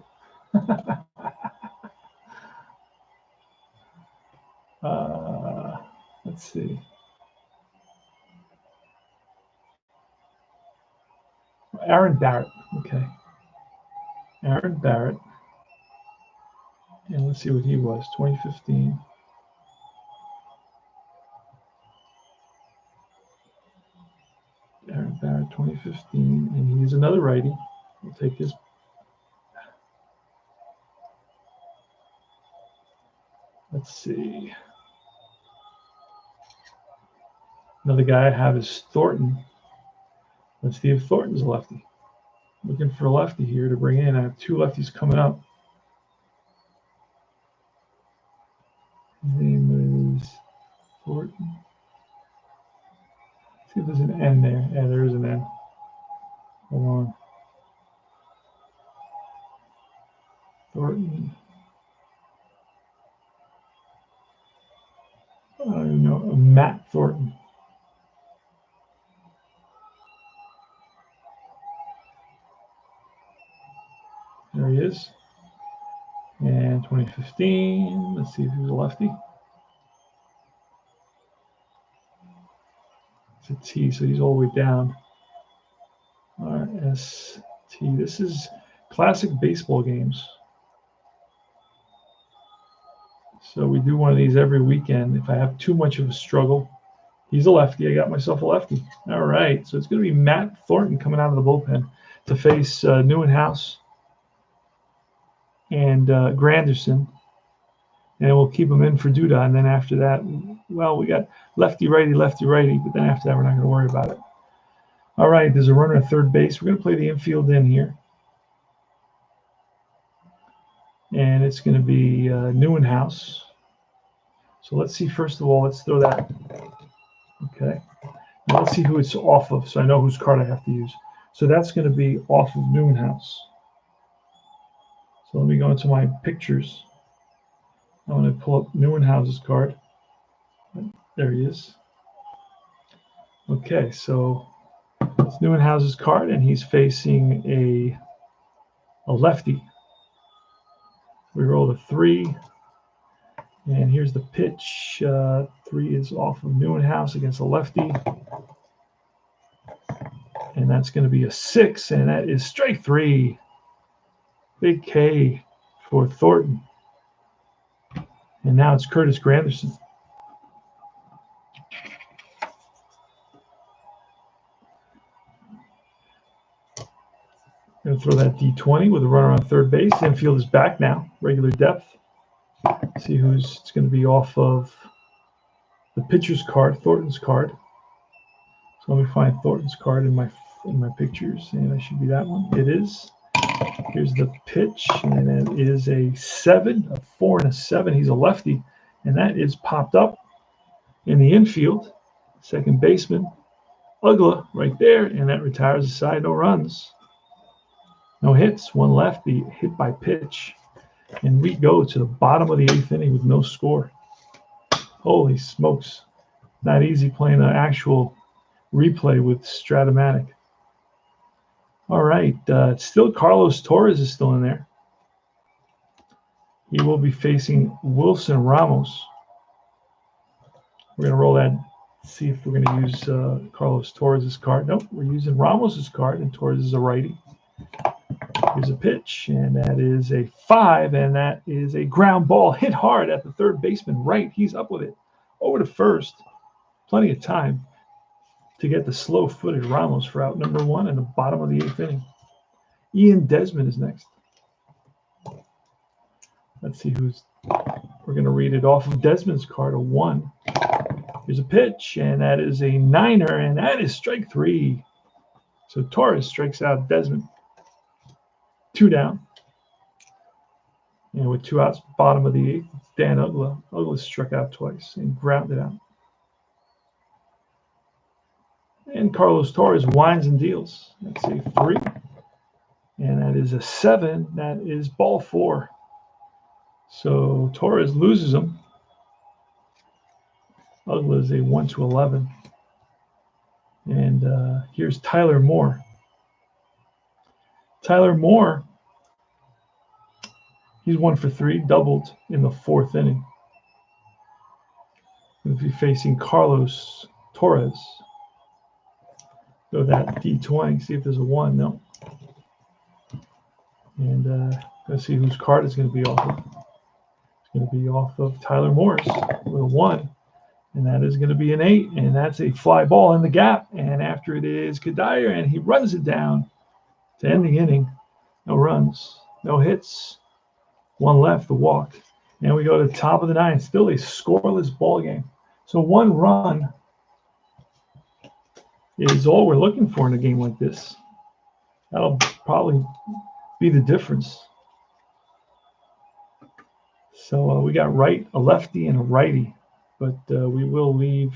Let's see. Aaron Barrett. Okay. Aaron Barrett. And let's see what he was, 2015. Aaron Barrett, 2015. And he's another righty. We'll take his. Let's see. Another guy I have is Thornton. Let's see if Thornton's a lefty. Looking for a lefty here to bring in. I have 2 lefties coming up. His name is Thornton. Let's see if there's an N there. Yeah, there is an N. Hold on. Thornton. I don't even know. Matt Thornton. There he is. And 2015. Let's see if he's a lefty. It's a T, so he's all the way down. RST. This is classic baseball games. So we do one of these every weekend. If I have too much of a struggle, he's a lefty. I got myself a lefty. All right. So it's going to be Matt Thornton coming out of the bullpen to face Neuenhouse and Granderson. And we'll keep him in for Duda. And then after that, well, we got lefty, righty, but then after that, we're not going to worry about it. All right, there's a runner at third base. We're going to play the infield in here. And it's going to be Neuenhouse. So let's see, first of all, let's throw that. Okay. Now let's see who it's off of, so I know whose card I have to use. So that's going to be off of Neuenhouse. So let me go into my pictures. I'm going to pull up Neuenhouse's card. There he is. Okay, so it's Neuenhouse's card, and he's facing a lefty. We rolled a 3, and here's the pitch. 3 is off of Neuenhouse against a lefty. And that's going to be a 6, and that is strike 3. Big K for Thornton. And now it's Curtis Granderson. Going to throw that D20 with a runner on third base. Infield is back now, regular depth. See who's it's going to be off of the pitcher's card, Thornton's card. So let me find Thornton's card in my pictures, and that should be that one. It is. Here's the pitch, and it is a 7, a 4, and a 7. He's a lefty, and that is popped up in the infield. Second baseman, Ugla, right there, and that retires the side. No runs, no hits, 1 lefty hit by pitch, and we go to the bottom of the 8th inning with no score. Holy smokes! Not easy playing an actual replay with Strat-O-Matic. All right, still Carlos Torres is still in there. He will be facing Wilson Ramos. We're going to roll that, see if we're going to use Carlos Torres' card. Nope, we're using Ramos' card, and Torres is a righty. Here's a pitch, and that is a 5, and that is a ground ball hit hard at the third baseman right. He's up with it over to first. Plenty of time to get the slow-footed Ramos for out number 1 in the bottom of the 8th inning. Ian Desmond is next. Let's see who's. We're going to read it off of Desmond's card, a 1. Here's a pitch, and that is a 9er, and that is strike 3. So Torres strikes out Desmond. 2 down. And with 2 outs, bottom of the 8th, Dan Ugla. Ugla struck out twice and grounded out. And Carlos Torres winds and deals. That's a 3. And that is a 7. That is ball 4. So Torres loses him. Ugla is a 1-11. And here's Tyler Moore. Tyler Moore, he's 1 for 3, doubled in the 4th inning. He'll be facing Carlos Torres. Go that D20, see if there's a 1. No. And let's see whose card is going to be off of. It's going to be off of Tyler Moore's with a 1. And that is going to be an 8. And that's a fly ball in the gap. And after it is Kadire, and he runs it down to end the inning. No runs, no hits. 1 left, the walk. And we go to the top of the 9th. Still a scoreless ball game. So 1 run is all we're looking for in a game like this. That'll probably be the difference. So we got a lefty and a righty, but we will leave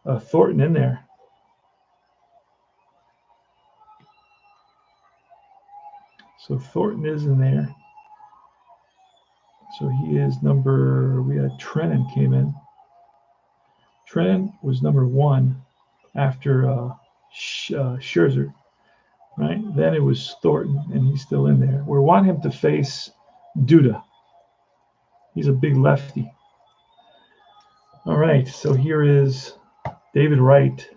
Thornton in there. So Thornton is in there. So he is we had Trennan came in. Trennan was number 1 after Scherzer, right? Then it was Thornton, and he's still in there. We want him to face Duda. He's a big lefty. All right, so here is David Wright,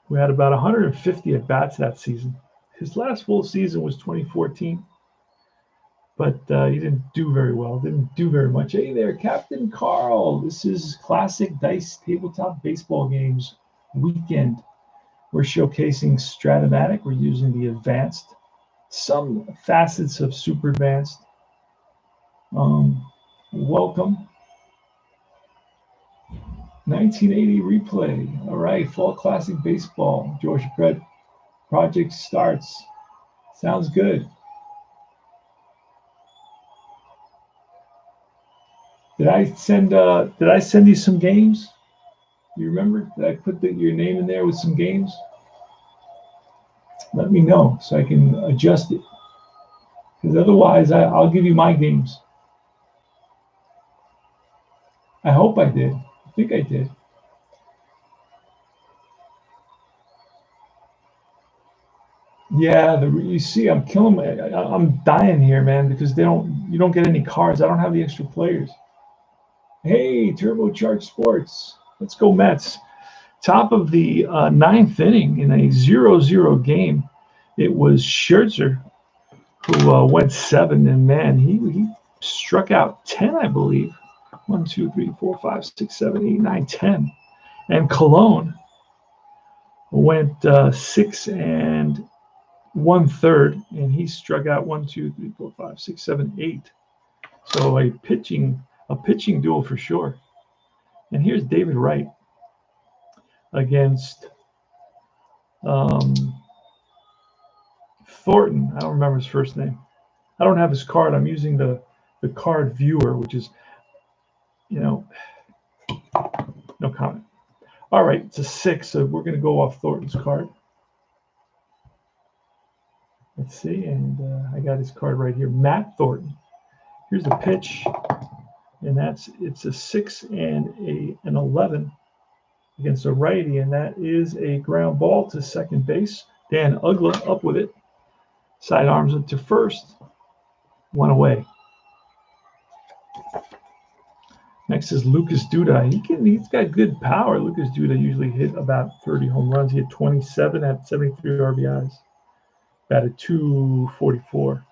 who had about 150 at-bats that season. His last full season was 2014, but he didn't do very well, didn't do very much. Hey there, Captain Carl. This is Classic Dice Tabletop Baseball Games weekend. We're showcasing Strat-O-Matic. We're using the advanced, some facets of super advanced. Welcome. 1980 replay. All right, Fall Classic Baseball. Georgia Project starts. Sounds good. Did I send you some games? You remember? Did I put your name in there with some games? Let me know so I can adjust it. Because otherwise, I'll give you my games. I hope I did. I think I did. Yeah, you see, I'm killing I'm dying here, man, because you don't get any cards. I don't have the extra players. Hey, Turbocharged Sports. Let's go Mets. Top of the ninth inning in a 0-0 game. It was Scherzer who went 7, and man, he struck out 10, I believe. 1, 2, 3, 4, 5, 6, 7, 8, 9, 10. And Cologne went 6 1/3, and he struck out 1, 2, 3, 4, 5, 6, 7, 8. So a pitching duel for sure. And here's David Wright against Thornton. I don't remember his first name. I don't have his card. I'm using the card viewer, which is, no comment. All right, it's a 6, so we're going to go off Thornton's card. Let's see, and I got his card right here. Matt Thornton. Here's the pitch, and it's a 6 and an 11 against a righty, and that is a ground ball to second base. Dan Ugla up with it. Sidearms it to first. 1 away. Next is Lucas Duda. He's got good power. Lucas Duda usually hit about 30 home runs. He had 27 at 73 RBIs. Batted .244.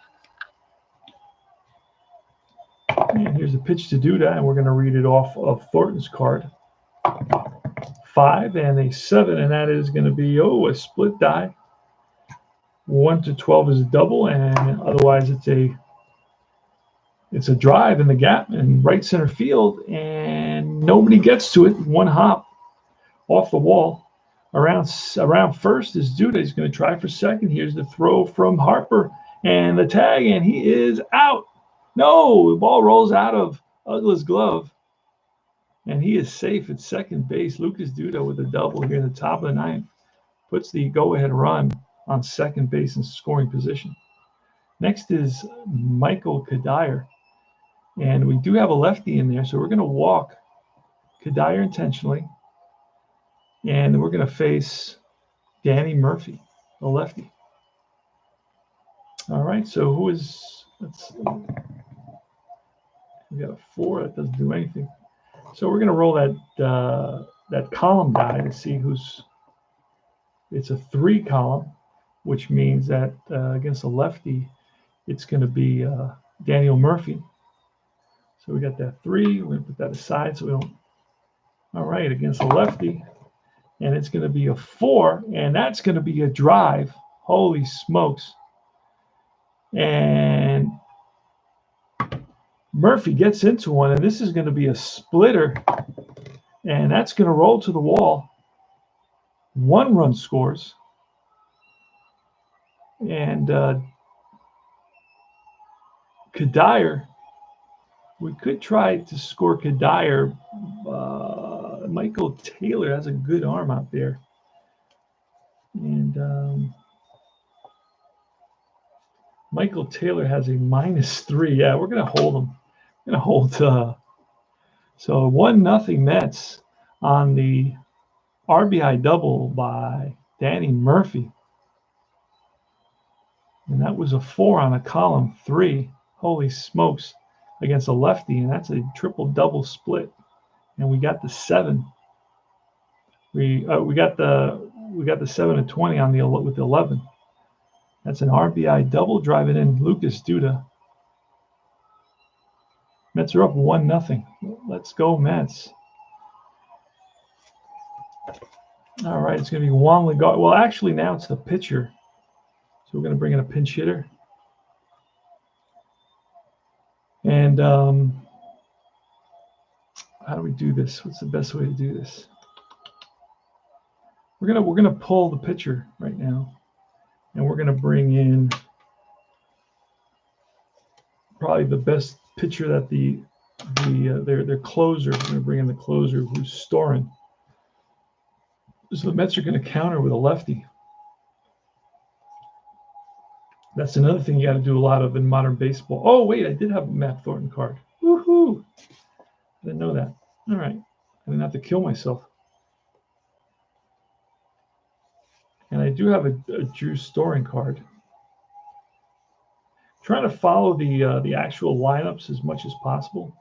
And here's a pitch to Duda, and we're going to read it off of Thornton's card. 5 and a 7, and that is going to be a split die. 1 to 12 is a double, and otherwise it's a drive in the gap in right center field, and nobody gets to it. 1 hop off the wall. Around first is Duda. He's going to try for second. Here's the throw from Harper, and the tag, and he is out. No, the ball rolls out of Ugla's glove, and he is safe at second base. Lucas Duda with a double here in the top of the ninth puts the go-ahead run on second base in scoring position. Next is Michael Kadire, and we do have a lefty in there, so we're going to walk Kadire intentionally, and we're going to face Danny Murphy, a lefty. All right, so we got a 4. That doesn't do anything. So we're going to roll that column die to see it's a 3 column, which means that against a lefty, it's going to be Daniel Murphy. So we got that 3. We're going to put that aside so we don't. All right, against a lefty, and it's going to be a 4, and that's going to be a drive. Holy smokes. And Murphy gets into one, and this is going to be a splitter, and that's going to roll to the wall. 1 run scores. And Kadire, we could try to score Kadire. Michael Taylor has a good arm out there. And Michael Taylor has a -3. Yeah, we're going to hold him. We're going to hold. So 1-0 Mets on the RBI double by Danny Murphy. And that was a 4 on a column 3. Holy smokes, against a lefty, and that's a triple-double split. And we got the 7. We got the 7 and 20 on with the 11. That's an RBI double driving in Lucas Duda. Mets are up 1-0. Let's go Mets. All right, it's going to be Juan Legar. Well, actually, now it's the pitcher. So we're going to bring in a pinch hitter. And how do we do this? What's the best way to do this? We're gonna pull the pitcher right now, and we're gonna bring in probably the best pitcher that their closer. We're gonna bring in the closer who's Storen. So the Mets are gonna counter with a lefty. That's another thing you got to do a lot of in modern baseball. Oh wait, I did have a Matt Thornton card. Woohoo! I didn't know that. All right, I didn't have to kill myself. And I do have a Drew Storen card. Trying to follow the actual lineups as much as possible.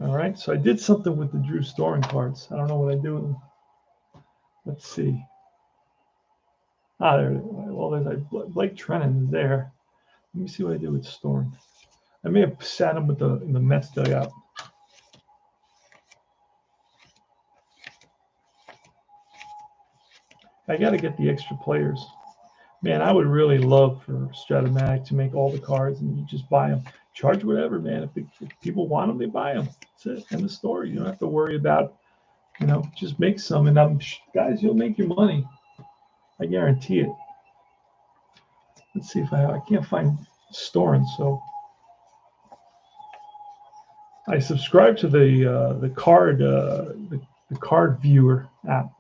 All right, so I did something with the Drew Storen cards. I don't know what I do with them. Let's see. Ah, there. Well, there's Blake Treinen is there. Let me see what I did with Storen. I may have sat him in the Mets dugout. I got to get the extra players. Man, I would really love for Strat-O-Matic to make all the cards and you just buy them. Charge whatever, man. If people want them, they buy them. That's it. End of story. You don't have to worry about, just make some. And guys, you'll make your money. I guarantee it. Let's see if I can't find Storen. So I subscribe to the card viewer app.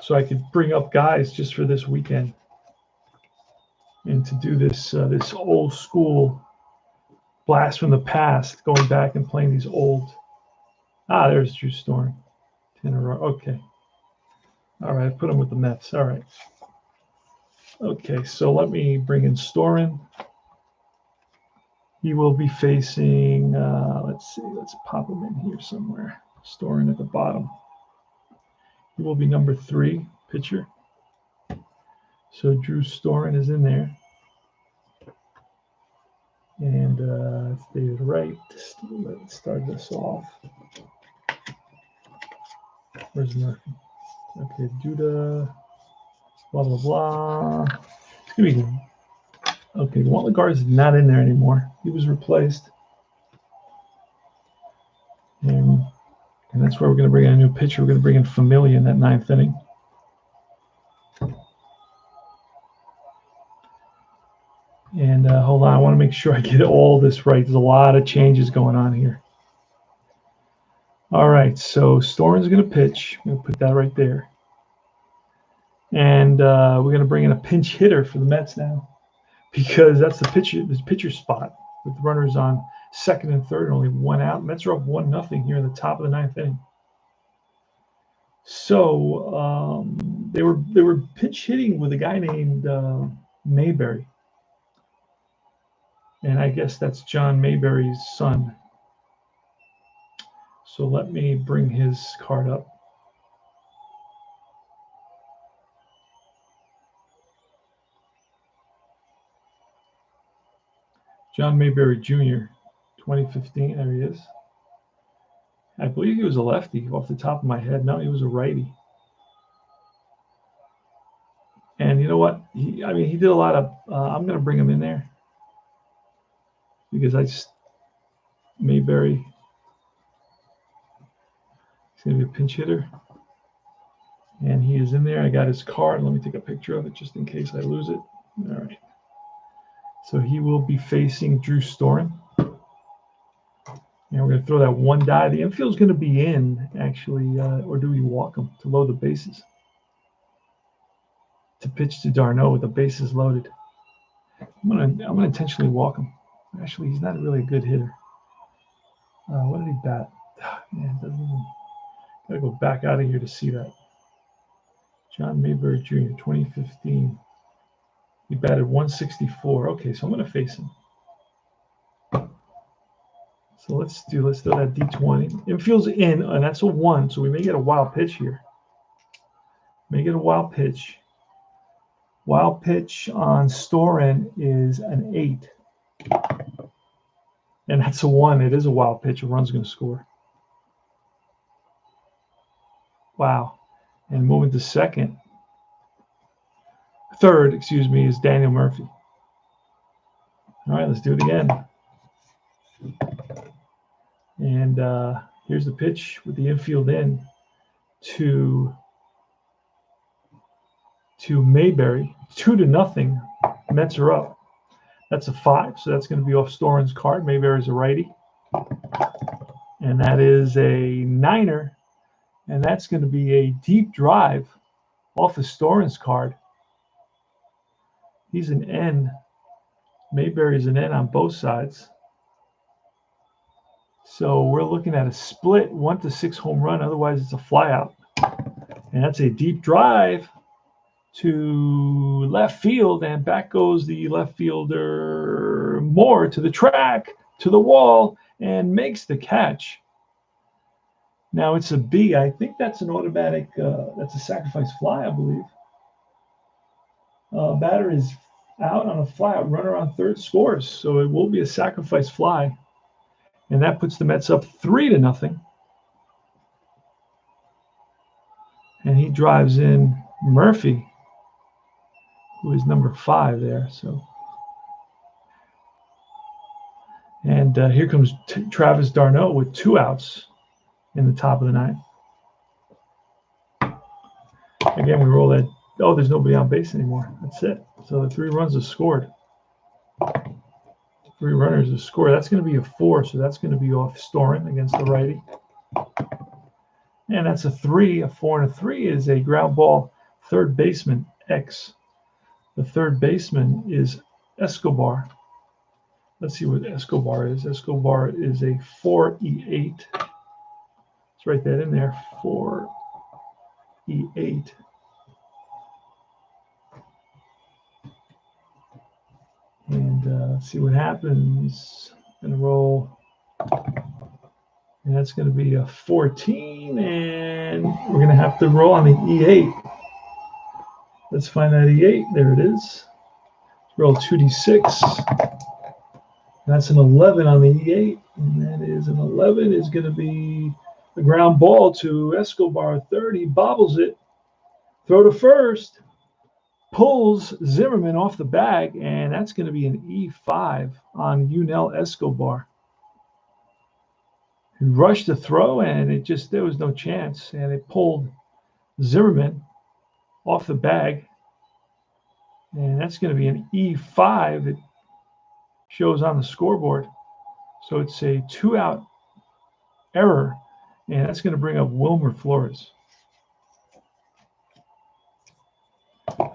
So I could bring up guys just for this weekend, and to do this this old school blast from the past, going back and playing these old. There's Drew Storen, 10 in a row. Okay, all right, I put him with the Mets. All right. Okay, so let me bring in Storen. He will be facing. Let's see. Let's pop him in here somewhere. Storen at the bottom. He will be number 3 pitcher. So Drew Storen is in there. And let's do it right. Let's start this off. Where's Murphy? Okay, Duda. Blah, blah, blah. It's going to be. Okay, Wantlegard is not in there anymore. He was replaced. And that's where we're going to bring in a new pitcher. We're going to bring in Familia in that 9th inning. And hold on, I want to make sure I get all this right. There's a lot of changes going on here. All right, so Storen's going to pitch. I'm going to put that right there. And we're going to bring in a pinch hitter for the Mets now, because that's the pitcher spot with runners on 2nd and 3rd, only 1 out. Mets are up 1-0 here in the top of the 9th inning. So they were pinch hitting with a guy named Mayberry. And I guess that's John Mayberry's son. So let me bring his card up. John Mayberry Jr., 2015. There he is. I believe he was a lefty off the top of my head. No, he was a righty. And you know what? He did a lot of. I'm going to bring him in there because Mayberry. He's going to be a pinch hitter. And he is in there. I got his card. Let me take a picture of it just in case I lose it. All right. So he will be facing Drew Storen. And we're going to throw that one die. The infield's going to be in, actually, or do we walk him to load the bases? To pitch to d'Arnaud with the bases loaded. I'm gonna intentionally walk him. Actually, he's not really a good hitter. What did he bat? Man, gotta go back out of here to see that. John Mayberry Jr., 2015. He batted 164. Okay, so I'm gonna face him. So let's throw that D20. Infield's in, and that's a 1, so we may get a wild pitch here. May get a wild pitch. Wild pitch on Storen is an 8. And that's a 1. It is a wild pitch. A run's going to score. Wow. And moving to third, is Daniel Murphy. All right, let's do it again. And here's the pitch with the infield in to Mayberry. 2-0. Mets are up. That's a 5, so that's going to be off Storen's card. Mayberry's a righty. And that is a 9er. And that's going to be a deep drive off of Storen's card. He's an N. Mayberry's an N on both sides. So we're looking at a split 1-6 home run. Otherwise, it's a flyout. And that's a deep drive to left field. And back goes the left fielder Moore to the track, to the wall, and makes the catch. Now it's a B. I think that's an automatic, that's a sacrifice fly, I believe. Batter is out on a flyout. Runner on third scores. So it will be a sacrifice fly. And that puts the Mets up 3-0. And he drives in Murphy, who is number 5 there. So, and here comes Travis d'Arnaud with 2 outs in the top of the 9th. Again, we roll that. Oh, there's nobody on base anymore. That's it. So the 3 runs are scored. 3 runners have scored. That's going to be a 4, so that's going to be off Storen against the righty. And that's a 3. A 4 and a 3 is a ground ball. Third baseman, X. The third baseman is Escobar. Let's see what Escobar is. Escobar is a 4E8. Let's write that in there. 4E8. And see what happens. Going to roll. And that's going to be a 14. And we're going to have to roll on the E8. Let's find that E8. There it is. Roll 2d6. That's an 11 on the E8. And that is an 11 is going to be a ground ball to Escobar, third. He bobbles it. Throw to first. Pulls Zimmerman off the bag, and that's going to be an E5 on Yunel Escobar. He rushed the throw, and there was no chance, and it pulled Zimmerman off the bag, and that's going to be an E5. It shows on the scoreboard. So it's a 2-out error, and that's going to bring up Wilmer Flores.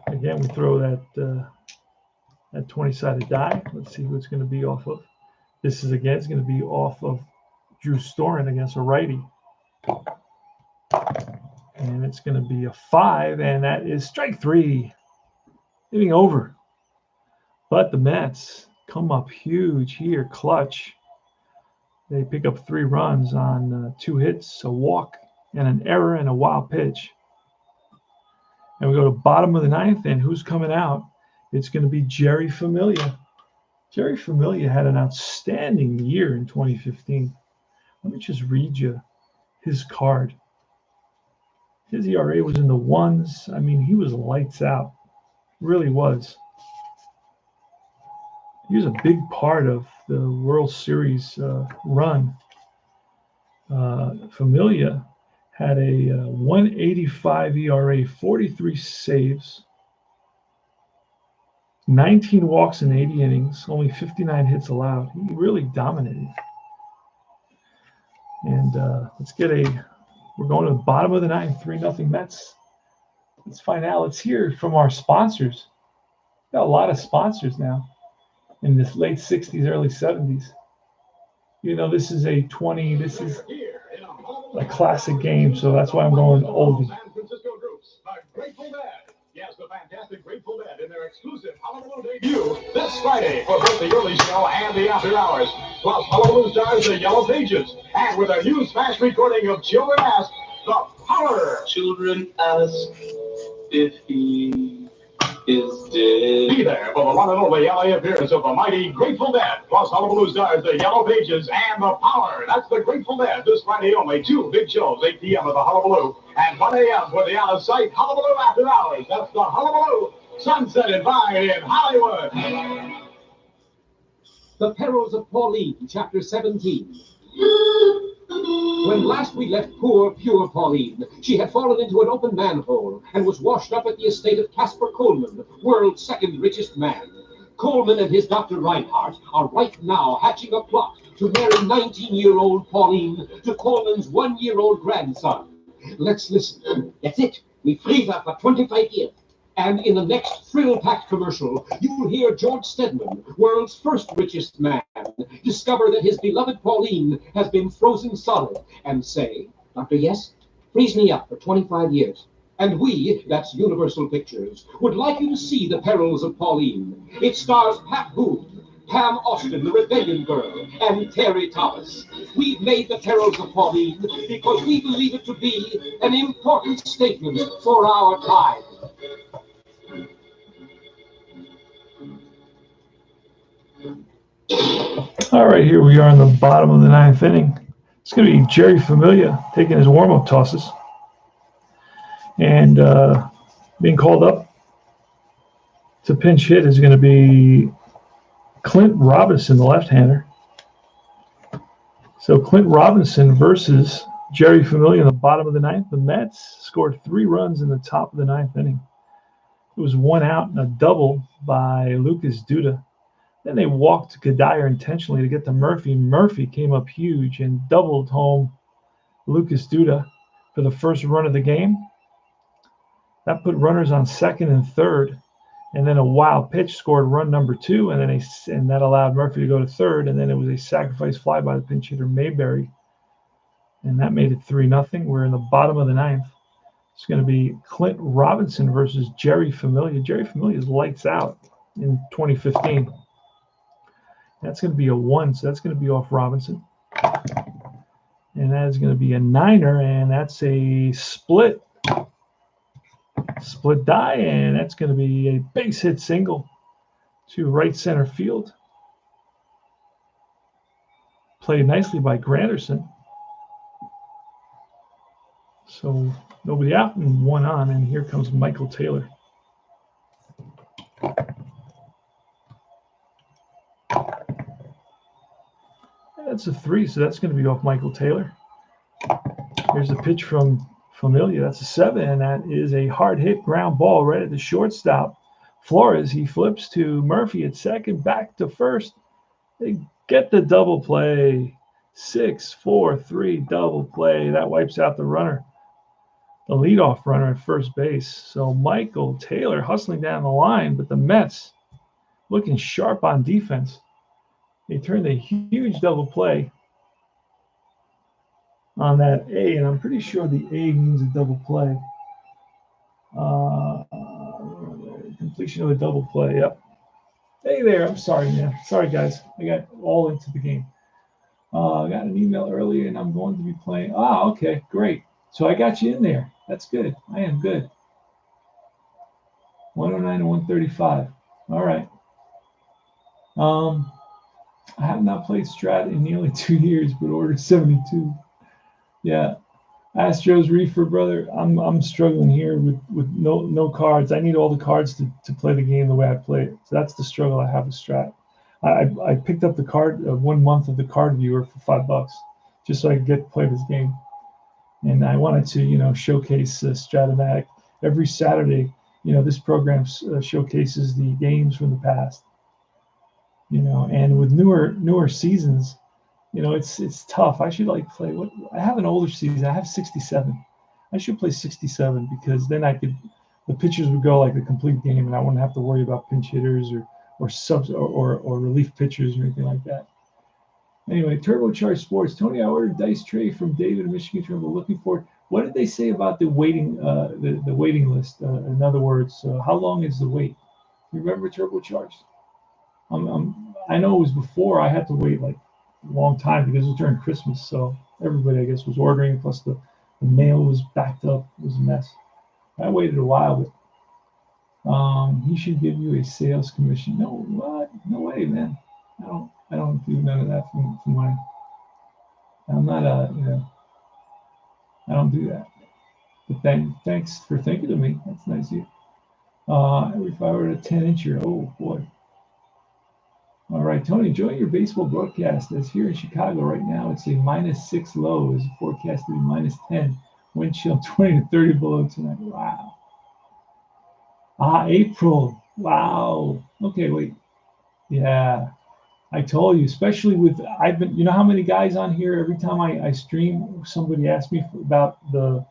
Again, we throw that 20-sided die. Let's see who it's going to be off of. This is, again, it's going to be off of Drew Storen against a righty. And it's going to be a 5, and that is strike 3. Inning over. But the Mets come up huge here, clutch. They pick up 3 runs on 2 hits, a walk, and an error, and a wild pitch. And we go to bottom of the 9th, and who's coming out? It's going to be Jerry Familia. Jerry Familia had an outstanding year in 2015. Let me just read you his card. His ERA was in the 1s. I mean, he was lights out. Really was. He was a big part of the World Series run. Familia had a 185 ERA, 43 saves, 19 walks in 80 innings, only 59 hits allowed. He really dominated. And we're going to the bottom of the 9th, 3-0 Mets. Let's find out. Let's hear from our sponsors. We've got a lot of sponsors now in this late 60s, early 70s. You know, this is a classic game, so that's why I'm going oldie. San Francisco groups, the Grateful Dead. Yes, the fantastic Grateful Dead in their exclusive Honolulu debut this Friday for both the early show and the after hours. Plus, Honolulu stars the Yellow Pages, and with a new smash recording of Children Ask, The Power. Children ask if he is dead. Be there for the one and only LA appearance of the mighty Grateful Dead. Plus, Hullabaloo stars the Yellow Pages and the Power. That's the Grateful Dead. This Friday only. 2 big shows, 8 p.m. at the Hullabaloo and 1 a.m. for the out-of-sight Hullabaloo After Hours. That's the Hullabaloo Sunset and Vine in Hollywood. The Perils of Pauline, Chapter 17. When last we left poor, pure Pauline, she had fallen into an open manhole and was washed up at the estate of Casper Coleman, world's second richest man. Coleman and his Dr. Reinhardt are right now hatching a plot to marry 19-year-old Pauline to Coleman's 1-year-old grandson. Let's listen. That's it. We freeze her for 25 years. And in the next thrill-packed commercial, you'll hear George Stedman, world's first richest man, discover that his beloved Pauline has been frozen solid and say, Dr. Yes, freeze me up for 25 years. And we, that's Universal Pictures, would like you to see The Perils of Pauline. It stars Pat Boone, Pam Austin, the Rebellion Girl, and Terry Thomas. We've made The Perils of Pauline because we believe it to be an important statement for our time. All right, here we are in the bottom of the 9th inning. It's going to be Jerry Familia taking his warm-up tosses. And being called up to pinch hit is going to be Clint Robinson, the left-hander. So Clint Robinson versus Jerry Familia in the bottom of the 9th. The Mets scored 3 runs in the top of the 9th inning. It was 1 out and a double by Lucas Duda. Then they walked Gadier intentionally to get to Murphy. Murphy came up huge and doubled home Lucas Duda for the first run of the game. That put runners on second and third. And then a wild pitch scored run number 2, and that allowed Murphy to go to third. And then it was a sacrifice fly by the pinch hitter Mayberry. And that made it 3-0. We're in the bottom of the 9th. It's going to be Clint Robinson versus Jerry Familia. Jerry Familia is lights out in 2015. That's going to be a 1, so that's going to be off Robinson. And that is going to be a 9er, and that's a split die, and that's going to be a base hit single to right center field. Played nicely by Granderson. So nobody out and 1 on, and here comes Michael Taylor. That's a 3, so that's going to be off Michael Taylor. Here's the pitch from Familia. That's a 7, and that is a hard hit ground ball right at the shortstop. Flores, he flips to Murphy at second, back to first. They get the double play. 6-4-3 double play. That wipes out the runner, the leadoff runner at first base. So Michael Taylor hustling down the line, but the Mets looking sharp on defense. They turned a huge double play on that A, and I'm pretty sure the A means a double play. Completion of a double play, yep. Hey there, I'm sorry, man. Sorry, guys. I got all into the game. I got an email earlier, and I'm going to be playing. Ah, okay, great. So I got you in there. That's good. I am good. 109 and 135. All right. I have not played Strat in nearly 2 years, but ordered 72. Yeah. Astros Reefer, brother. I'm struggling here with no cards. I need all the cards to play the game the way I play it. So that's the struggle I have with Strat. I picked up the card 1 month of the card viewer for $5 just so I could get to play this game. And I wanted to, showcase Strat-O-Matic every Saturday. This program showcases the games from the past. And with newer seasons, it's tough. I should play I have an older season. I have 67. I should play 67 because then the pitchers would go like the complete game, and I wouldn't have to worry about pinch hitters or subs or relief pitchers or anything like that. Anyway, Turbocharged Sports. Tony, I ordered dice tray from David in Michigan. We're looking for it. What did they say about the waiting the waiting list? In other words, how long is the wait? You remember Turbocharged? I know it was before. I had to wait like a long time because it was during Christmas, so everybody I guess was ordering. Plus the mail was backed up. It was a mess. I waited a while, but He should give you a sales commission. No, what? No way, man. I don't do none of that for money. I'm not I don't do that. But thanks for thinking of me. That's nice of you. If I were a 10-incher, oh boy. All right, Tony, enjoy your baseball broadcast. As here in Chicago right now, it's a -6 low. Is forecast to be -10. Wind chill 20 to 30 below tonight. Wow. April. Wow. Okay, wait. Yeah. I told you, especially with I've been, you know how many guys on here every time I stream, somebody asks me about the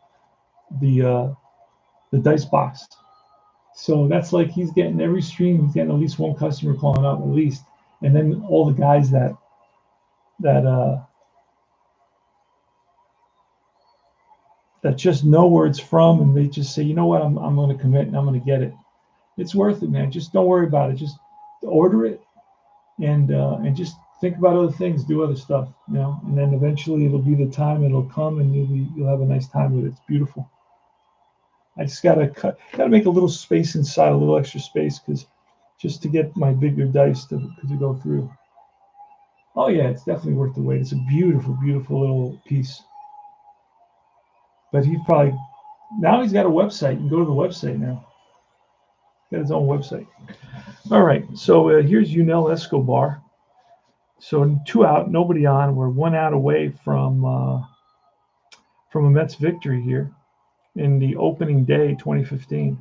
dice box. So that's like he's getting every stream, he's getting at least one customer calling up at least, and then all the guys that just know where it's from, and they just say, you know what, I'm going to commit and I'm going to get it. It's worth it, man. Just don't worry about it. Just order it and just think about other things, do other stuff, and then eventually it'll be the time, it'll come, and you'll have a nice time with it. It's beautiful. I just gotta make a little space inside, a little extra space, because just to get my bigger dice to go through. Oh yeah, it's definitely worth the wait. It's a beautiful, beautiful little piece. But he's got a website. You can go to the website now. He's got his own website. All right, so here's Yunel Escobar. So 2 out, nobody on. We're 1 out away from a Mets victory here in the opening day 2015.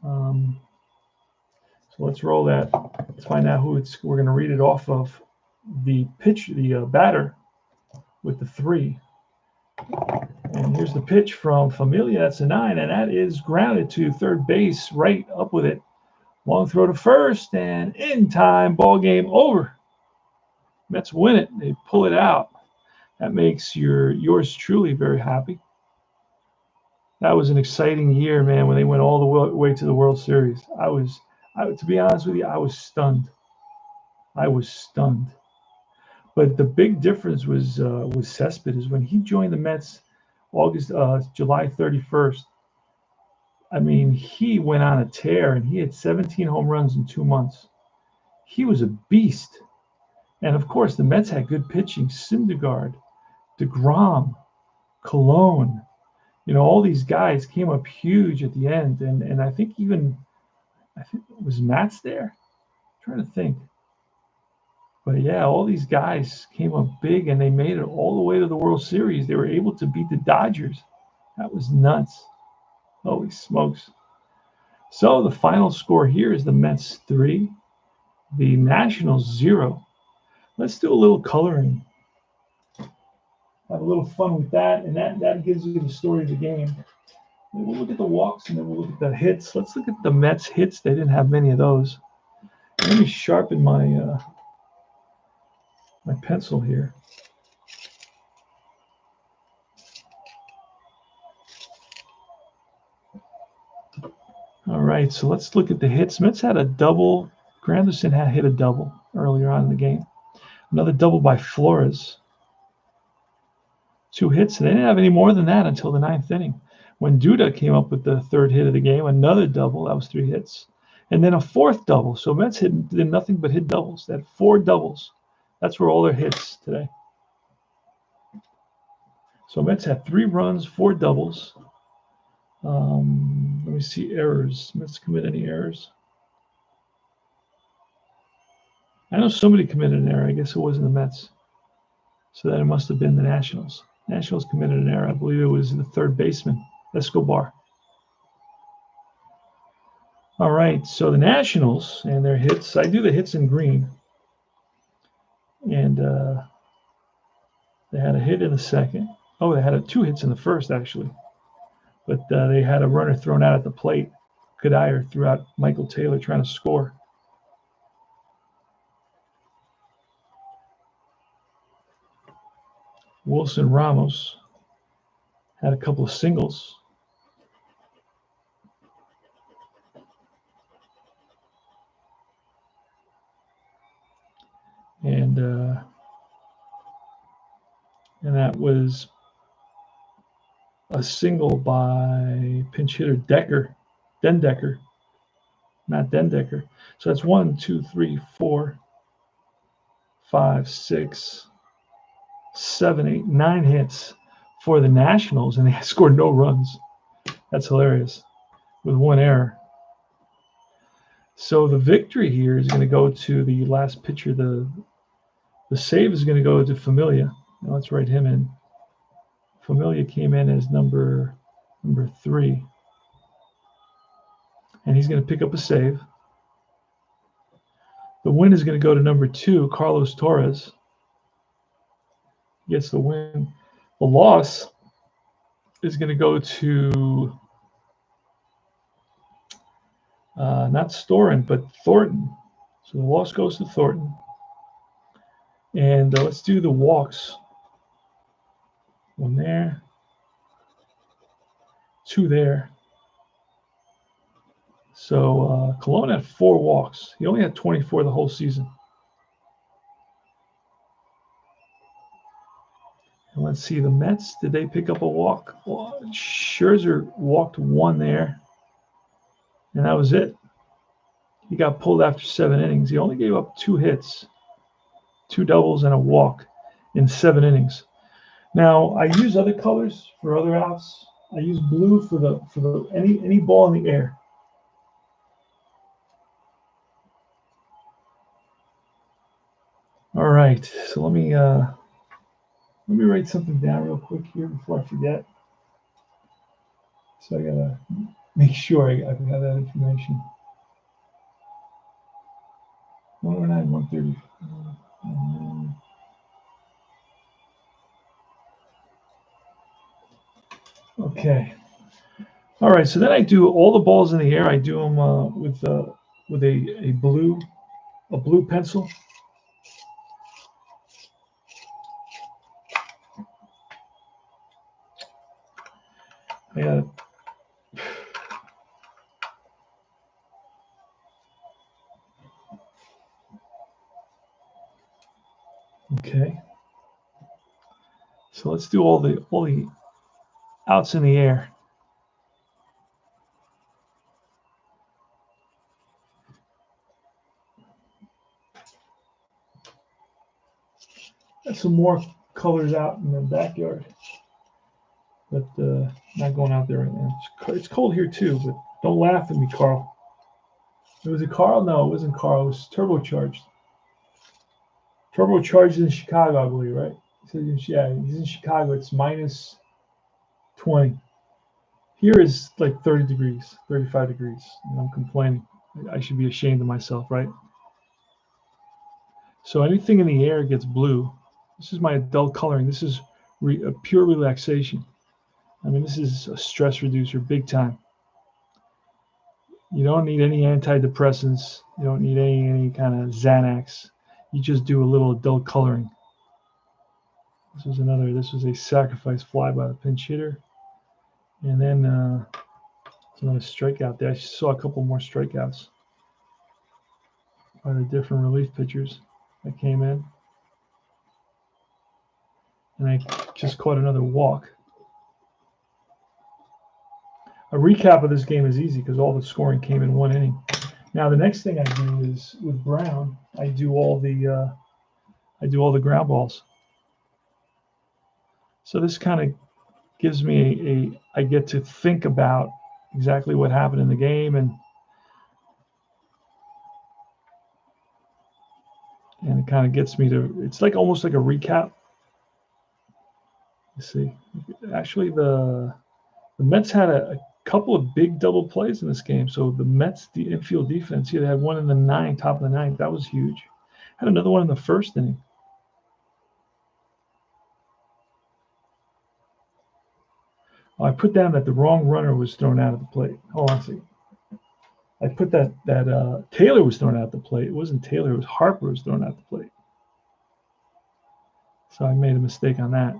So let's roll that. Let's find out who we're going to read it off of. The batter with the 3. And here's the pitch from Familia. That's a 9, and that is grounded to third base, right up with it. Long throw to first, and in time, ball game over. Mets win it. They pull it out. That makes yours truly very happy. That was an exciting year, man, when they went all the way to the World Series. To be honest with you, I was stunned. But the big difference was Cespedes is when he joined the Mets July 31st. I mean, he went on a tear, and he had 17 home runs in 2 months. He was a beast. And of course, the Mets had good pitching. Syndergaard, DeGrom, Cologne. All these guys came up huge at the end. And I think was Matt's there? I'm trying to think. But yeah, all these guys came up big, and they made it all the way to the World Series. They were able to beat the Dodgers. That was nuts. Holy smokes. So the final score here is the Mets 3, the Nationals 0. Let's do a little coloring. Have a little fun with that, and that gives you the story of the game. We'll look at the walks, and then we'll look at the hits. Let's look at the Mets hits. They didn't have many of those. Let me sharpen my my pencil here. All right, so let's look at the hits. Mets had a double. Granderson had hit a double earlier on in the game. Another double by Flores. 2 hits. They didn't have any more than that until the 9th inning, when Duda came up with the 3rd hit of the game. Another double. That was 3 hits. And then a 4th double. So Mets did nothing but hit doubles. They had 4 doubles. That's where all their hits today. So Mets had 3 runs, 4 doubles. Let me see errors. Mets commit any errors? I know somebody committed an error. I guess it wasn't the Mets. So then it must have been the Nationals. Nationals committed an error. I believe it was the 3rd baseman, Escobar. All right, so the Nationals and their hits. I do the hits in green. And they had a hit in the 2nd. Oh, they had 2 hits in the 1st, actually. But they had a runner thrown out at the plate. Kadair threw out Michael Taylor trying to score. Wilson Ramos had a couple of singles. And that was a single by pinch hitter Den Decker. Matt Dendecker. So that's 1, 2, 3, 4, 5, 6, 7, 8, 9 hits for the Nationals, and they scored no runs. That's hilarious, with 1 error. So the victory here is going to go to the last pitcher. The save is going to go to Familia. Now let's write him in. Familia came in as number 3, and he's going to pick up a save. The win is going to go to number 2, Carlos Torres. Gets the win. The loss is going to go to not Storin, but Thornton. So the loss goes to Thornton. And let's do the walks. 1 there, 2 there. So Colon had 4 walks. He only had 24 the whole season. And let's see, the Mets, did they pick up a walk? Well, Scherzer walked 1 there, and that was it. He got pulled after 7 innings. He only gave up 2 hits, 2 doubles, and a walk in 7 innings. Now, I use other colors for other outs. I use blue for the any ball in the air. All right, so let me write something down real quick here before I forget. So I gotta make sure I have that information. 109, 130. Okay. All right. So then I do all the balls in the air. I do them with a blue pencil. I got Okay. So let's do all the outs in the air. Got some more colors out in the backyard, but not going out there right now. It's cold here too, but don't laugh at me, Carl. Was it Carl? No, it wasn't Carl. It was turbocharged. Turbocharged in Chicago, I believe, right? Yeah, he's in Chicago. It's minus 20. Here is like 30 degrees, 35 degrees, and I'm complaining. I should be ashamed of myself, right? So anything in the air gets blue. This is my adult coloring. This is a pure relaxation. I mean, this is a stress reducer, big time. You don't need any antidepressants. You don't need any kind of Xanax. You just do a little adult coloring. This was a sacrifice fly by the pinch hitter. And then there's another strikeout there. I saw a couple more strikeouts by the different relief pitchers that came in. And I just caught another walk. A recap of this game is easy because all the scoring came in 1 inning. Now the next thing I do is with Brown, I do all the ground balls. So this kind of gives me I get to think about exactly what happened in the game and it kind of gets me to, it's like almost like a recap. Let's see. Actually, the Mets had a couple of big double plays in this game. So the Mets, the infield defense, they had one in the 9th, top of the 9th. That was huge. Had another one in the 1st inning. I put down that the wrong runner was thrown out at the plate. Hold on a second. I put that Taylor was thrown out the plate. It wasn't Taylor. It was Harper was thrown out the plate. So I made a mistake on that.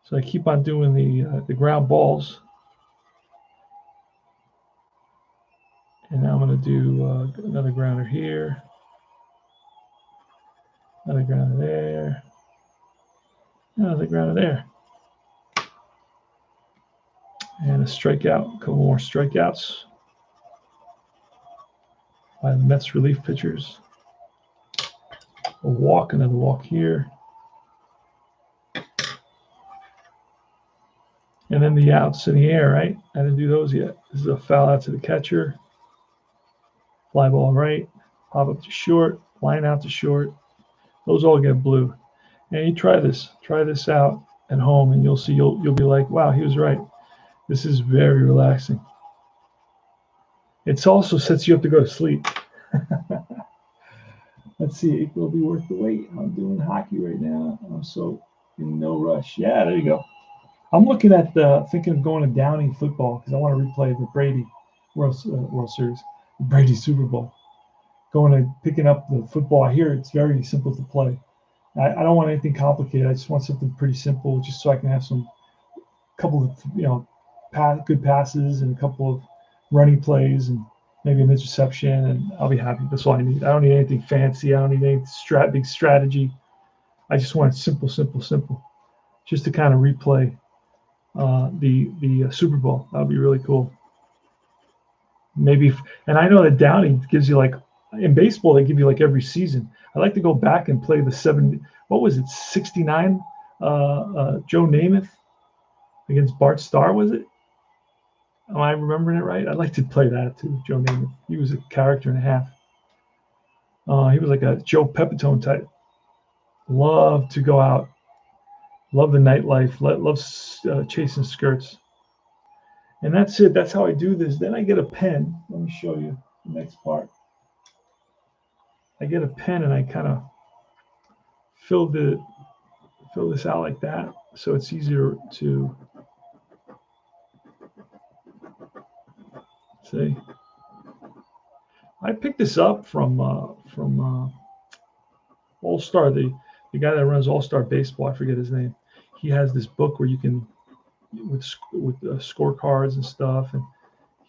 So I keep on doing the ground balls. And now I'm going to do another grounder here. Another grounder there. Another grounder there. And a strikeout. A couple more strikeouts by the Mets relief pitchers. A walk, another walk here. And then the outs in the air, right? I didn't do those yet. This is a foul out to the catcher. Fly ball right. Pop up to short. Line out to short. Those all get blue. And you try this. Try this out at home, and you'll see. You'll be like, wow, he was right. This is very relaxing. It also sets you up to go to sleep. Let's see. It will be worth the wait. I'm doing hockey right now. I'm so in no rush. Yeah, there you go. I'm looking at thinking of going to Downing football because I want to replay the Brady World Series, the Brady Super Bowl. Going to picking up the football. I hear it's very simple to play. I don't want anything complicated. I just want something pretty simple, just so I can have couple of good passes and a couple of running plays and maybe an interception, and I'll be happy. That's all I need. I don't need anything fancy. I don't need any big strategy. I just want it simple, just to kind of replay the Super Bowl. That would be really cool. Maybe, and I know that Downey gives you, like, in baseball, they give you like every season. I'd like to go back and play the 69 Joe Namath against Bart Starr, was it? Am I remembering it right? I'd like to play that too, Joe Namath. He was a character and a half. He was like a Joe Pepitone type. Love to go out. Love the nightlife. Love chasing skirts. And that's it. That's how I do this. Then I get a pen. Let me show you the next part. I get a pen and I kind of fill this out like that, so it's easier to see. I picked this up from All Star, the guy that runs All Star Baseball. I forget his name. He has this book where you can with scorecards and stuff, and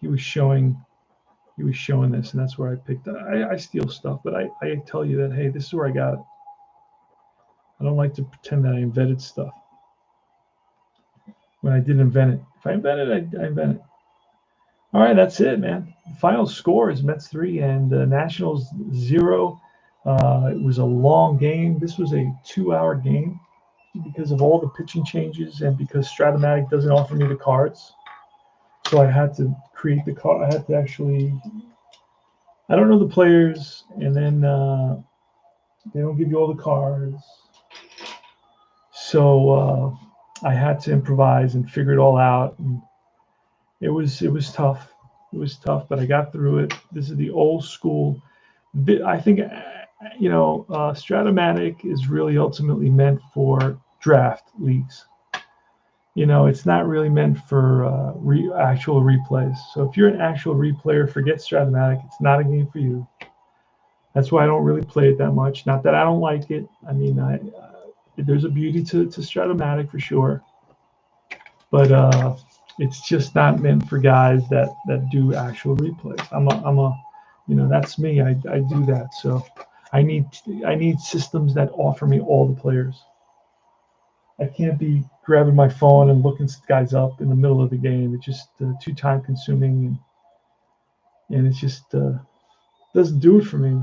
he was showing this, and that's where I picked it. I steal stuff, but I tell you that, hey, this is where I got it. I don't like to pretend that I invented stuff when I didn't invent it. If I invent it, I invent it. All right, that's it, man. The final score is Mets 3 and Nationals 0. It was a long game. This was a 2-hour game because of all the pitching changes and because Strat-O-Matic doesn't offer me the cards. So I had to create the card. I had to actually, I don't know the players, and then they don't give you all the cards. So I had to improvise and figure it all out. And it was tough. It was tough, but I got through it. This is the old school. I think, Strat-O-Matic is really ultimately meant for draft leagues. It's not really meant for actual replays. So if you're an actual replayer, forget Strat-O-Matic. It's not a game for you. That's why I don't really play it that much. Not that I don't like it. I mean, there's a beauty to Strat-O-Matic for sure, but it's just not meant for guys that do actual replays. I'm a that's me. I do that. So I need systems that offer me all the players. I can't be grabbing my phone and looking guys up in the middle of the game. It's just too time consuming, and it just doesn't do it for me.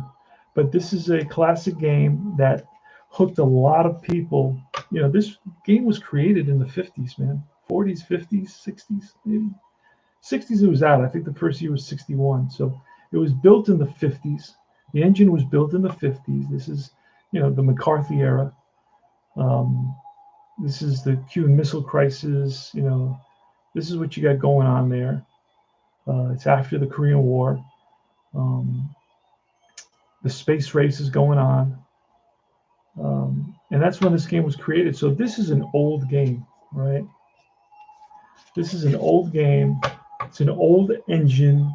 But this is a classic game that hooked a lot of people. This game was created in the 50s, man. 40s, 50s, 60s, maybe. 60s it was out. I think the first year was 61. So it was built in the 50s. The engine was built in the 50s. This is, the McCarthy era. This is the Cuban Missile Crisis. This is what you got going on there. It's after the Korean War. The space race is going on. And that's when this game was created. So this is an old game, right? This is an old game. It's an old engine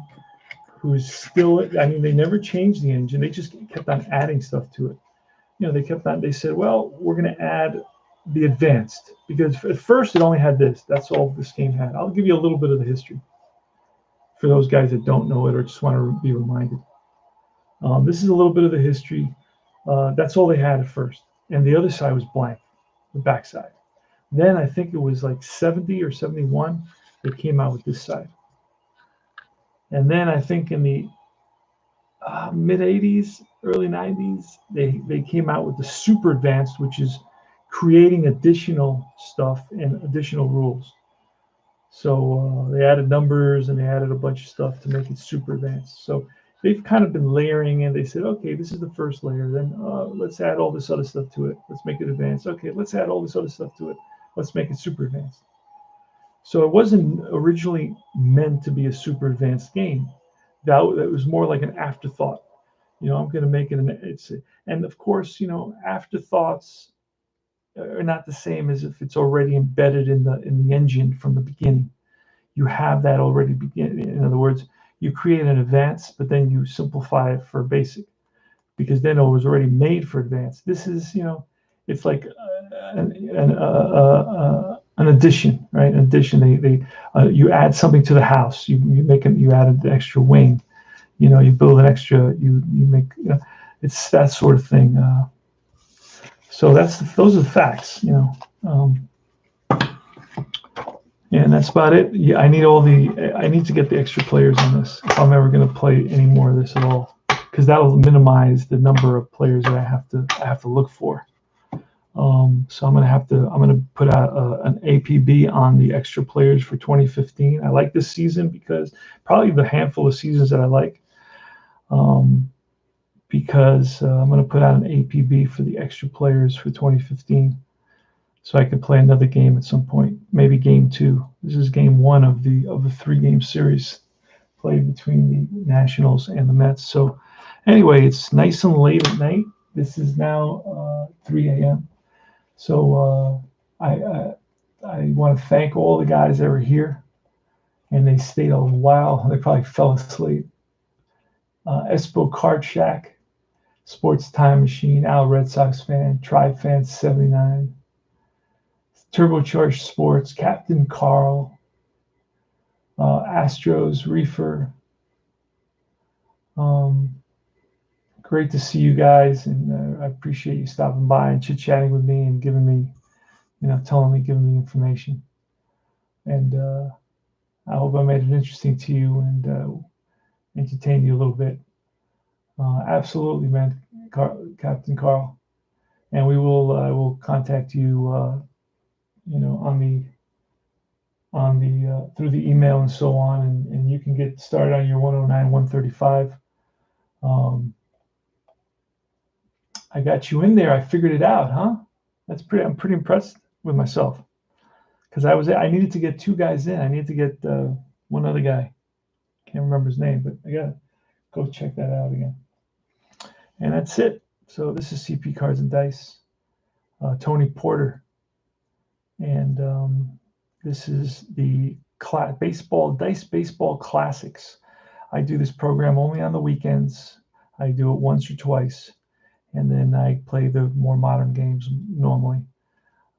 who's still, they never changed the engine. They just kept on adding stuff to it. They said, well, we're going to add the advanced, because at first it only had this. That's all this game had. I'll give you a little bit of the history for those guys that don't know it or just want to be reminded. This is a little bit of the history. That's all they had at first, and the other side was blank, the backside. Then I think it was like 70 or 71, they came out with this side. And then I think in the mid 80s, early 90s, they came out with the super advanced, which is creating additional stuff and additional rules. So they added numbers and they added a bunch of stuff to make it super advanced. So they've kind of been layering in. They said, okay, this is the first layer. Then let's add all this other stuff to it. Let's make it advanced. Okay, let's add all this other stuff to it. Let's make it super advanced. So it wasn't originally meant to be a super advanced game. That was more like an afterthought. I'm going to make it and of course, afterthoughts are not the same as if it's already embedded in the engine from the beginning. You have that already begin. In other words, you create an advanced, but then you simplify it for basic, because then it was already made for advanced. This is, it's like an addition, right? An addition. You add something to the house. You added the extra wing. You build an extra. You make. It's that sort of thing. So those are the facts. And that's about it. Yeah, I need to get the extra players on this if I'm ever going to play any more of this at all, because that'll minimize the number of players that I have to look for. So I'm going to put out an APB on the extra players for 2015. I like this season because probably the handful of seasons that I like, because I'm going to put out an APB for the extra players for 2015. So I could play another game at some point, maybe game 2. This is game 1 of the 3-game series played between the Nationals and the Mets. So anyway, it's nice and late at night. This is now 3 a.m. So I want to thank all the guys that were here, and they stayed a while. They probably fell asleep. Espo Card Shack, Sports Time Machine, Al Red Sox Fan, Tribe Fan 79. Turbocharged Sports, Captain Carl, Astros, Reefer. Great to see you guys, and I appreciate you stopping by and chit-chatting with me and giving me, giving me information. And I hope I made it interesting to you and entertained you a little bit. Absolutely, man, Captain Carl. And I will contact you. On the through the email and so on, and you can get started on your 109, 135. I got you in there. I figured it out, huh? I'm pretty impressed with myself, because I needed to get 2 guys in. I needed to get one other guy. Can't remember his name, but I gotta go check that out again. And that's it. So this is CP Cards and Dice, Tony Porter, and this is the Dice Baseball Classics. I do this program only on the weekends. I do it once or twice, and then I play the more modern games normally.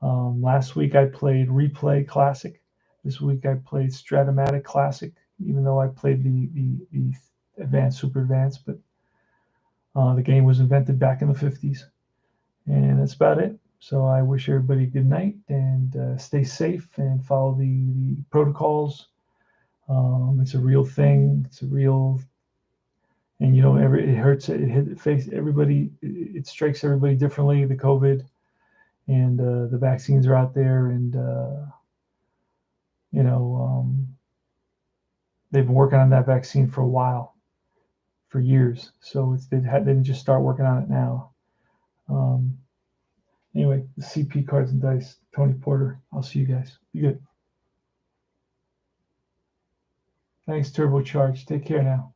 Last week I played Replay Classic. This week I played Strat-O-Matic Classic, even though I played the Advanced, Super Advanced, but the game was invented back in the 50s. And that's about it. So I wish everybody good night, and stay safe and follow the protocols. It's a real thing. It's a real, and it hurts. Everybody. It strikes everybody differently. The COVID, and the vaccines are out there, and they've been working on that vaccine for a while, for years. So they didn't just start working on it now. Anyway, the CP Cards and Dice, Tony Porter. I'll see you guys. Be good. Thanks, Turbocharged. Take care now.